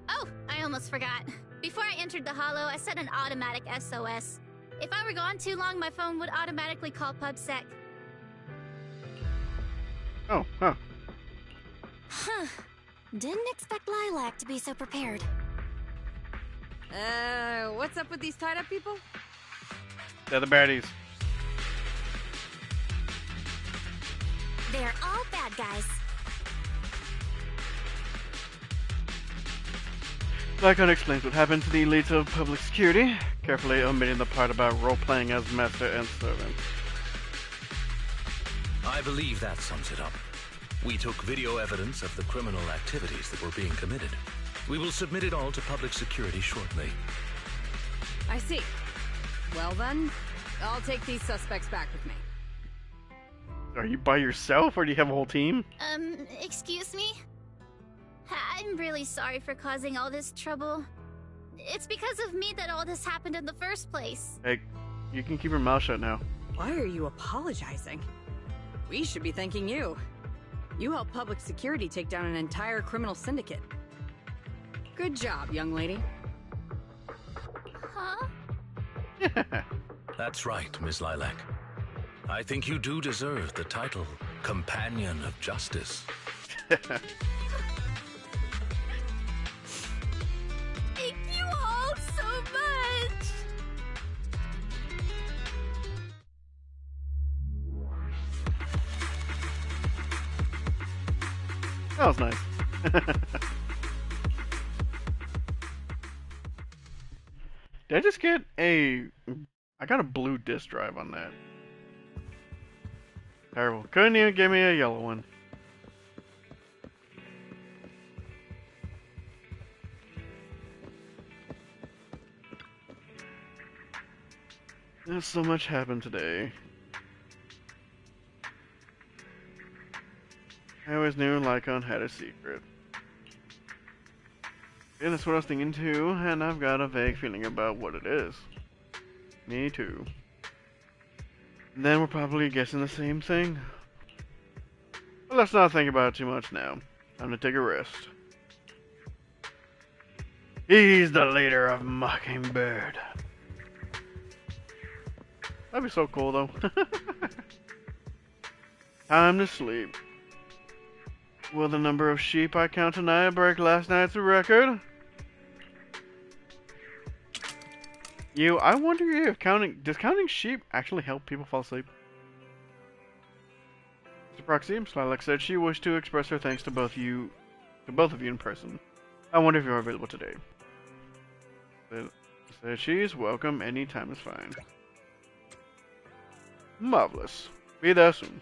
Oh, I almost forgot. Before I entered the hollow, I set an automatic SOS. If I were gone too long, my phone would automatically call PubSec. Oh, huh. Huh. Didn't expect Lilac to be so prepared. What's up with these tied-up people? They're the baddies. They're all bad guys. Lycaon explains what happened to the elites of public security, carefully omitting the part about role-playing as master and servant. I believe that sums it up. We took video evidence of the criminal activities that were being committed. We will submit it all to public security shortly. I see. Well then, I'll take these suspects back with me. Are you by yourself, or do you have a whole team? Excuse me? I'm really sorry for causing all this trouble. It's because of me that all this happened in the first place. Hey, you can keep your mouth shut now. Why are you apologizing? We should be thanking you. You helped public security take down an entire criminal syndicate. Good job, young lady. Huh? That's right, Miss Lilac. I think you do deserve the title Companion of Justice. Thank you all so much! That was nice. Did I just get a... I got a blue disk drive on that. Terrible. Couldn't even give me a yellow one. There's so much happened today. I always knew Lycaon had a secret. And that's what I was thinking too, and I've got a vague feeling about what it is. Me too. Then we're probably guessing the same thing. But let's not think about it too much now. Time to take a rest. He's the leader of Mockingbird. That'd be so cool though. Time to sleep. Will the number of sheep I count tonight break last night's record? I wonder if does counting sheep actually help people fall asleep? Mr. Proxy, Lilac said she wished to express her thanks to both of you in person. I wonder if you're available today. Said she's welcome, any time is fine. Marvelous. Be there soon.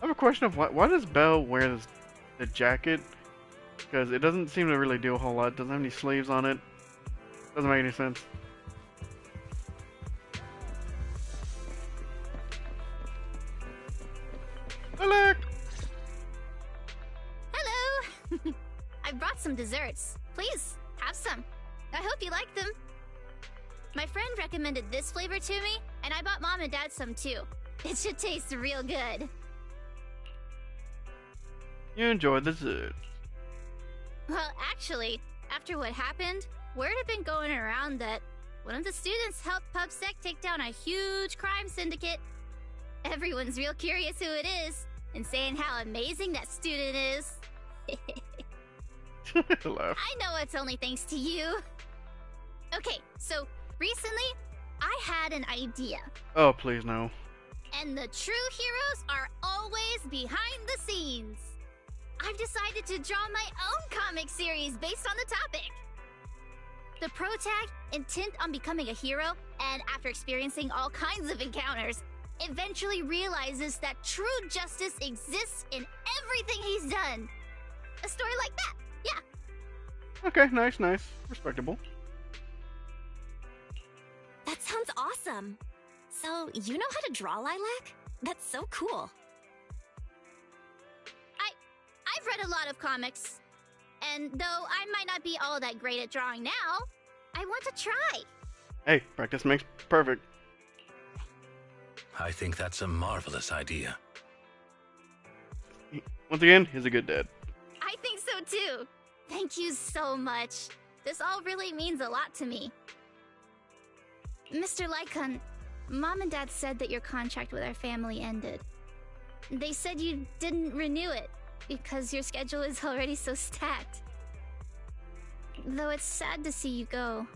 I have a question of why does Belle wear the jacket? Because it doesn't seem to really do a whole lot. It doesn't have any sleeves on it. Doesn't make any sense. Hello! Hello! I brought some desserts. Please, have some. I hope you like them. My friend recommended this flavor to me, and I bought Mom and Dad some too. It should taste real good. You enjoyed the dessert. Well, actually, after what happened, word had been going around that one of the students helped PubSec take down a huge crime syndicate. Everyone's real curious who it is, and saying how amazing that student is. I know it's only thanks to you. Okay, so recently, I had an idea. Oh, please no. And the true heroes are always behind the scenes. I've decided to draw my own comic series based on the topic. The protag, intent on becoming a hero, and after experiencing all kinds of encounters, eventually realizes that true justice exists in everything he's done. A story like that, yeah. Okay, nice. Respectable. That sounds awesome. So, you know how to draw, Lilac? That's so cool. I've read a lot of comics, and though I might not be all that great at drawing now, I want to try. Hey, practice makes perfect. I think that's a marvelous idea. Once again, he's a good dad. I think so too. Thank you so much. This all really means a lot to me. Mr. Lycaon, Mom and Dad said that your contract with our family ended. They said you didn't renew it because your schedule is already so stacked. Though it's sad to see you go,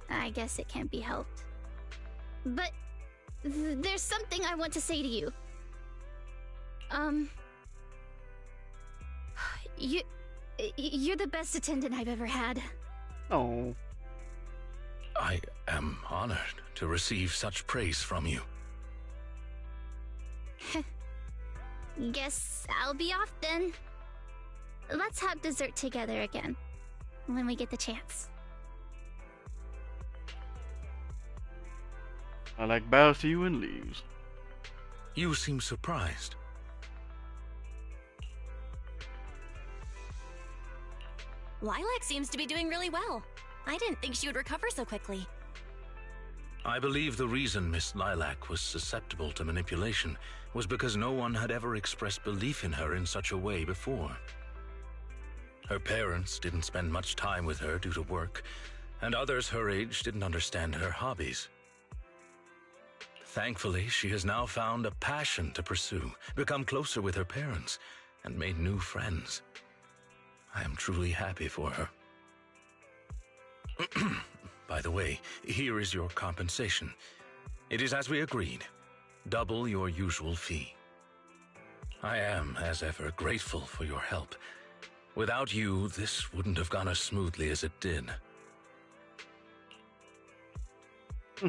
I guess it can't be helped. But there's something I want to say to you. You're the best attendant I've ever had. Oh. I am honored to receive such praise from you. Guess I'll be off then. Let's have dessert together again, when we get the chance. Lilac bows to you and leaves. You seem surprised. Lilac seems to be doing really well. I didn't think she would recover so quickly. I believe the reason Miss Lilac was susceptible to manipulation was because no one had ever expressed belief in her in such a way before. Her parents didn't spend much time with her due to work, and others her age didn't understand her hobbies. Thankfully, she has now found a passion to pursue, become closer with her parents, and made new friends. I am truly happy for her. By the way, here is your compensation. It is as we agreed, double your usual fee. I am, as ever, grateful for your help. Without you, this wouldn't have gone as smoothly as it did.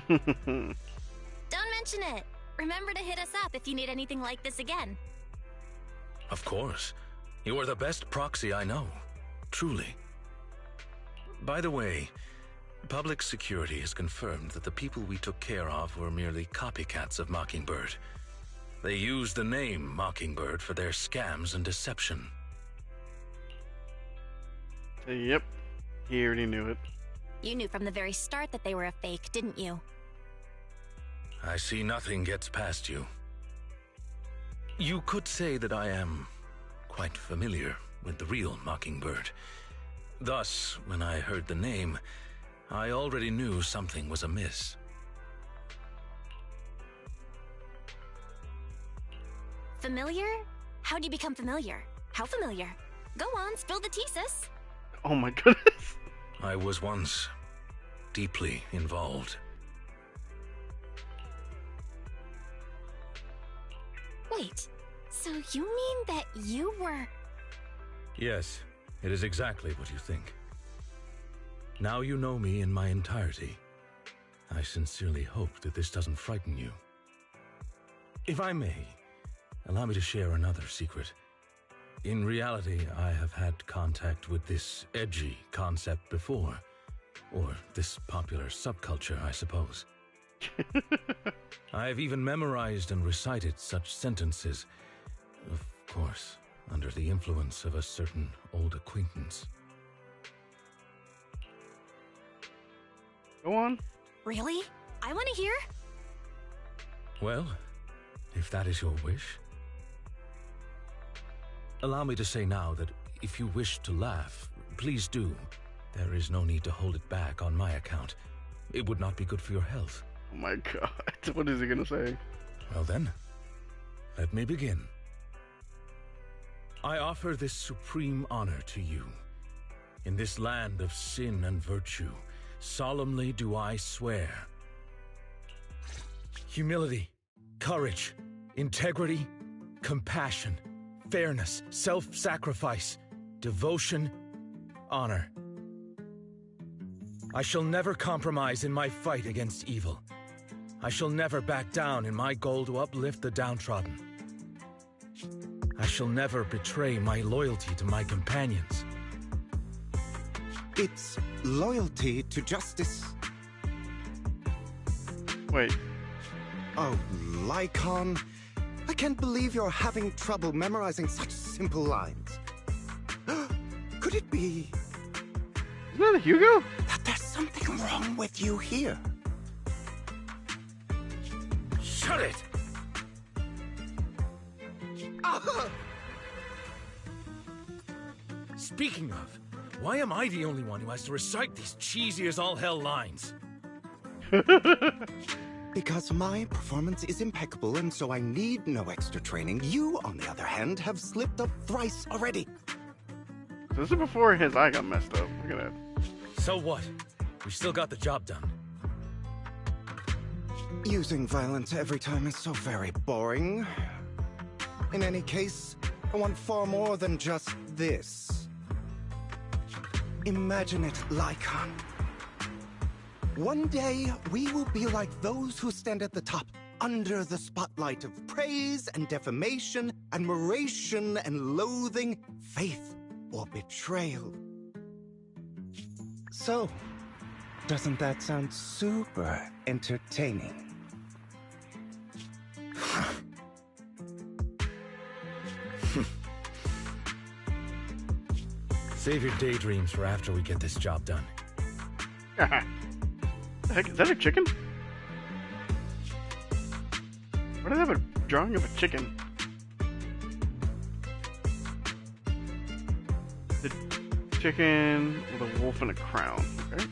Don't mention it. Remember to hit us up if you need anything like this again. Of course. You are the best proxy I know. Truly. By the way, public security has confirmed that the people we took care of were merely copycats of Mockingbird. They used the name Mockingbird for their scams and deception. Yep, he already knew it. You knew from the very start that they were a fake, didn't you? I see nothing gets past you. You could say that I am quite familiar with the real Mockingbird. Thus, when I heard the name, I already knew something was amiss. Familiar? How'd you become familiar? How familiar? Go on, spill the tea, sis. Oh my goodness. I was once deeply involved. Wait, so you mean that you were... Yes, it is exactly what you think. Now you know me in my entirety. I sincerely hope that this doesn't frighten you. If I may, allow me to share another secret. In reality, I have had contact with this edgy concept before. Or this popular subculture, I suppose. I have even memorized and recited such sentences. Of course, under the influence of a certain old acquaintance. Go on. Really? I want to hear. Well, if that is your wish. Allow me to say now that if you wish to laugh, please do. There is no need to hold it back on my account. It would not be good for your health. Oh my god. What is he gonna say? Well then, let me begin. I offer this supreme honor to you. In this land of sin and virtue, solemnly do I swear. Humility, courage, integrity, compassion, fairness, self-sacrifice, devotion, honor. I shall never compromise in my fight against evil. I shall never back down in my goal to uplift the downtrodden. I shall never betray my loyalty to my companions. It's loyalty to justice. Wait. Oh, Lycaon. I can't believe you're having trouble memorizing such simple lines. Could it be... Isn't that Hugo? That there's something wrong with you here? Shut it! Speaking of, why am I the only one who has to recite these cheesy as all hell lines? Because my performance is impeccable, and so I need no extra training. You, on the other hand, have slipped up thrice already. So this is before his eye got messed up. Look at that. So what? We still got the job done. Using violence every time is so very boring. In any case, I want far more than just this. Imagine it, Lycaon. One day, we will be like those who stand at the top, under the spotlight of praise and defamation, admiration and loathing, faith or betrayal. So, doesn't that sound super entertaining? Save your daydreams for after we get this job done. The heck, is that a chicken? Why do they have a drawing of a chicken? The chicken with a wolf and a crown, okay?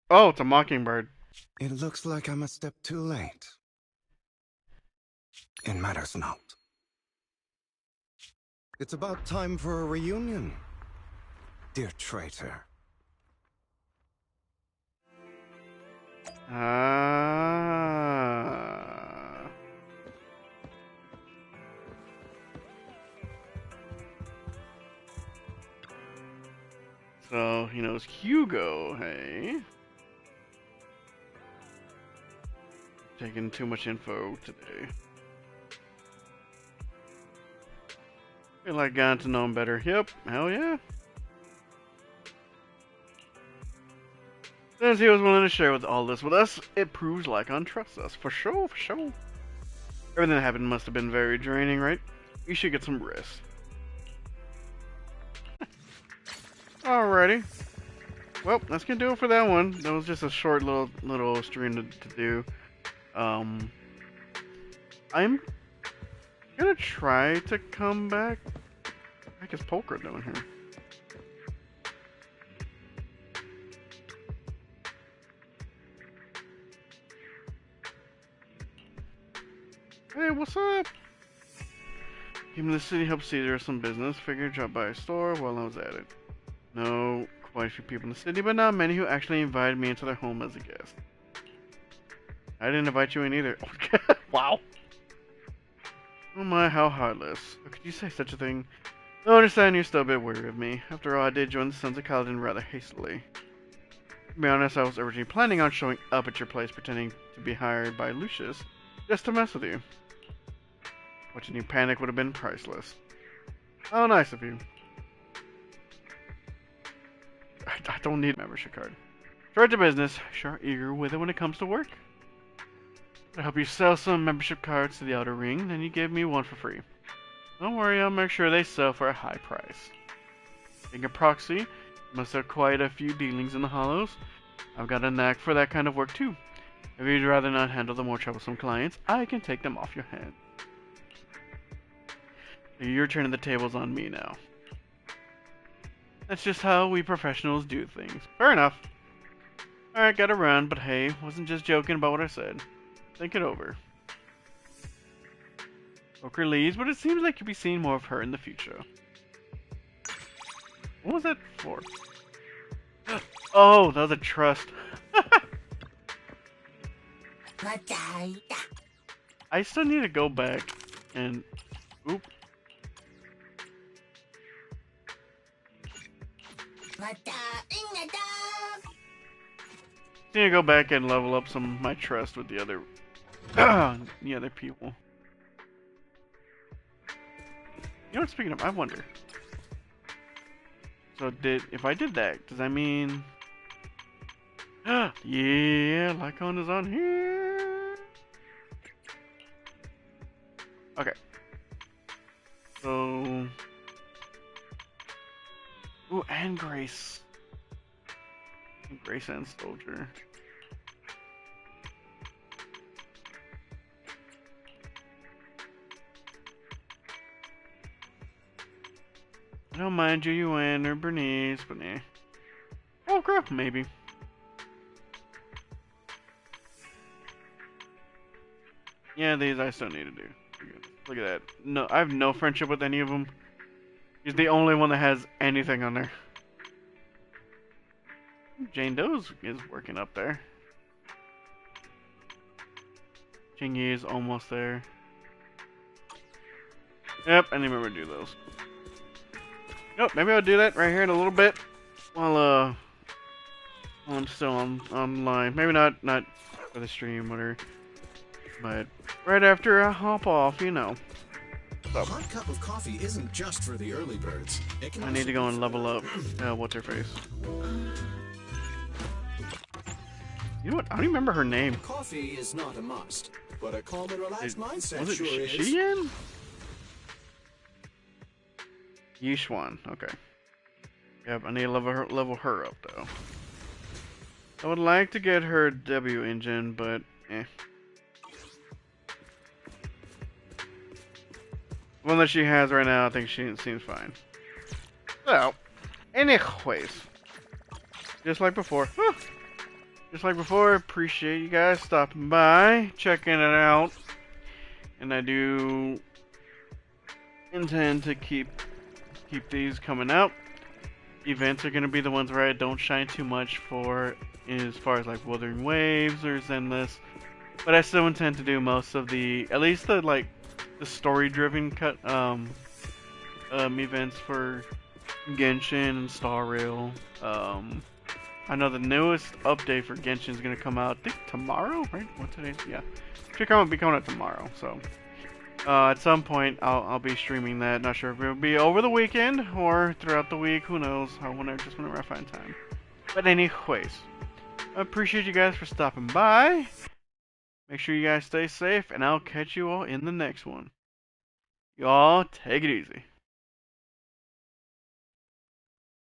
Oh, it's a mockingbird. It looks like I'm a step too late. It matters not. It's about time for a reunion, dear traitor. So he knows Hugo, hey? Taking too much info today. Feel like gotten to know him better. Yep, hell yeah. Since he was willing to share with all this with us, it proves Lycaon trusts us. For sure, for sure. Everything that happened must have been very draining, right? You should get some rest. Alrighty. Well, that's gonna do it for that one. That was just a short little stream to do. I'm gonna try to come back. What the heck is Polka doing here? Hey, what's up? Came to the city, helped see there was some business. Figured drop by a store while I was at it. No, quite a few people in the city, but not many who actually invited me into their home as a guest. I didn't invite you in either. Wow. Oh my, how heartless. How could you say such a thing? I understand you're still a bit wary of me. After all, I did join the Sons of Kaladin rather hastily. To be honest, I was originally planning on showing up at your place pretending to be hired by Lucius, just to mess with you. Watching you panic would have been priceless. How nice of you. I don't need a membership card. Straight to business. Sure eager with it when it comes to work. I help you sell some membership cards to the Outer Ring, then you give me one for free. Don't worry, I'll make sure they sell for a high price. Being a proxy, you must have quite a few dealings in the Hollows. I've got a knack for that kind of work too. If you'd rather not handle the more troublesome clients, I can take them off your hands. You're turning the tables on me now. That's just how we professionals do things. Fair enough. Alright, gotta run, but hey, wasn't just joking about what I said. Think it over. Poker leaves, but it seems like you'll be seeing more of her in the future. What was that for? Oh, that was a trust. I still need to go back and Oop. Need to go back and level up some of my trust with the other people. You know what, speaking of, I wonder. So if I did that, does that mean yeah, Lycaon is on here. Okay. So ooh, and Grace. Grace and Soldier. I don't mind Julian or Bernice, but nah. Oh crap, maybe. Yeah, these I still need to do. Look at that. No, I have no friendship with any of them. He's the only one that has anything on there. Jane Doe is working up there. Chingy is almost there. Yep, I didn't remember to do those. Yep, maybe I'll do that right here in a little bit while I'm still online. Maybe not for the stream, whatever. But right after I hop off, you know. So, a hot cup of coffee isn't just for the early birds. I need to go and level up. What's her face? You know what? I don't even remember her name. Coffee is not a must, but a calm and relaxed mindset was it sure is. Xian? Yishuan. Okay. Yep, I need to level her up though. I would like to get her W engine, but eh. The one that she has right now, I think she seems fine. So, anyways, just like before. Just like before, appreciate you guys stopping by, checking it out, and I do intend to keep these coming out. Events are going to be the ones where I don't shine too much for, as far as like Wuthering Waves or Zenless, but I still intend to do most of the, at least the like the story-driven events for Genshin and Star Rail. I know the newest update for Genshin is going to come out, I think tomorrow, right? What today? Yeah. Should be coming out tomorrow, so. At some point, I'll be streaming that. Not sure if it'll be over the weekend or throughout the week. Who knows? Whenever I find time. But anyways, I appreciate you guys for stopping by. Make sure you guys stay safe, and I'll catch you all in the next one. Y'all, take it easy.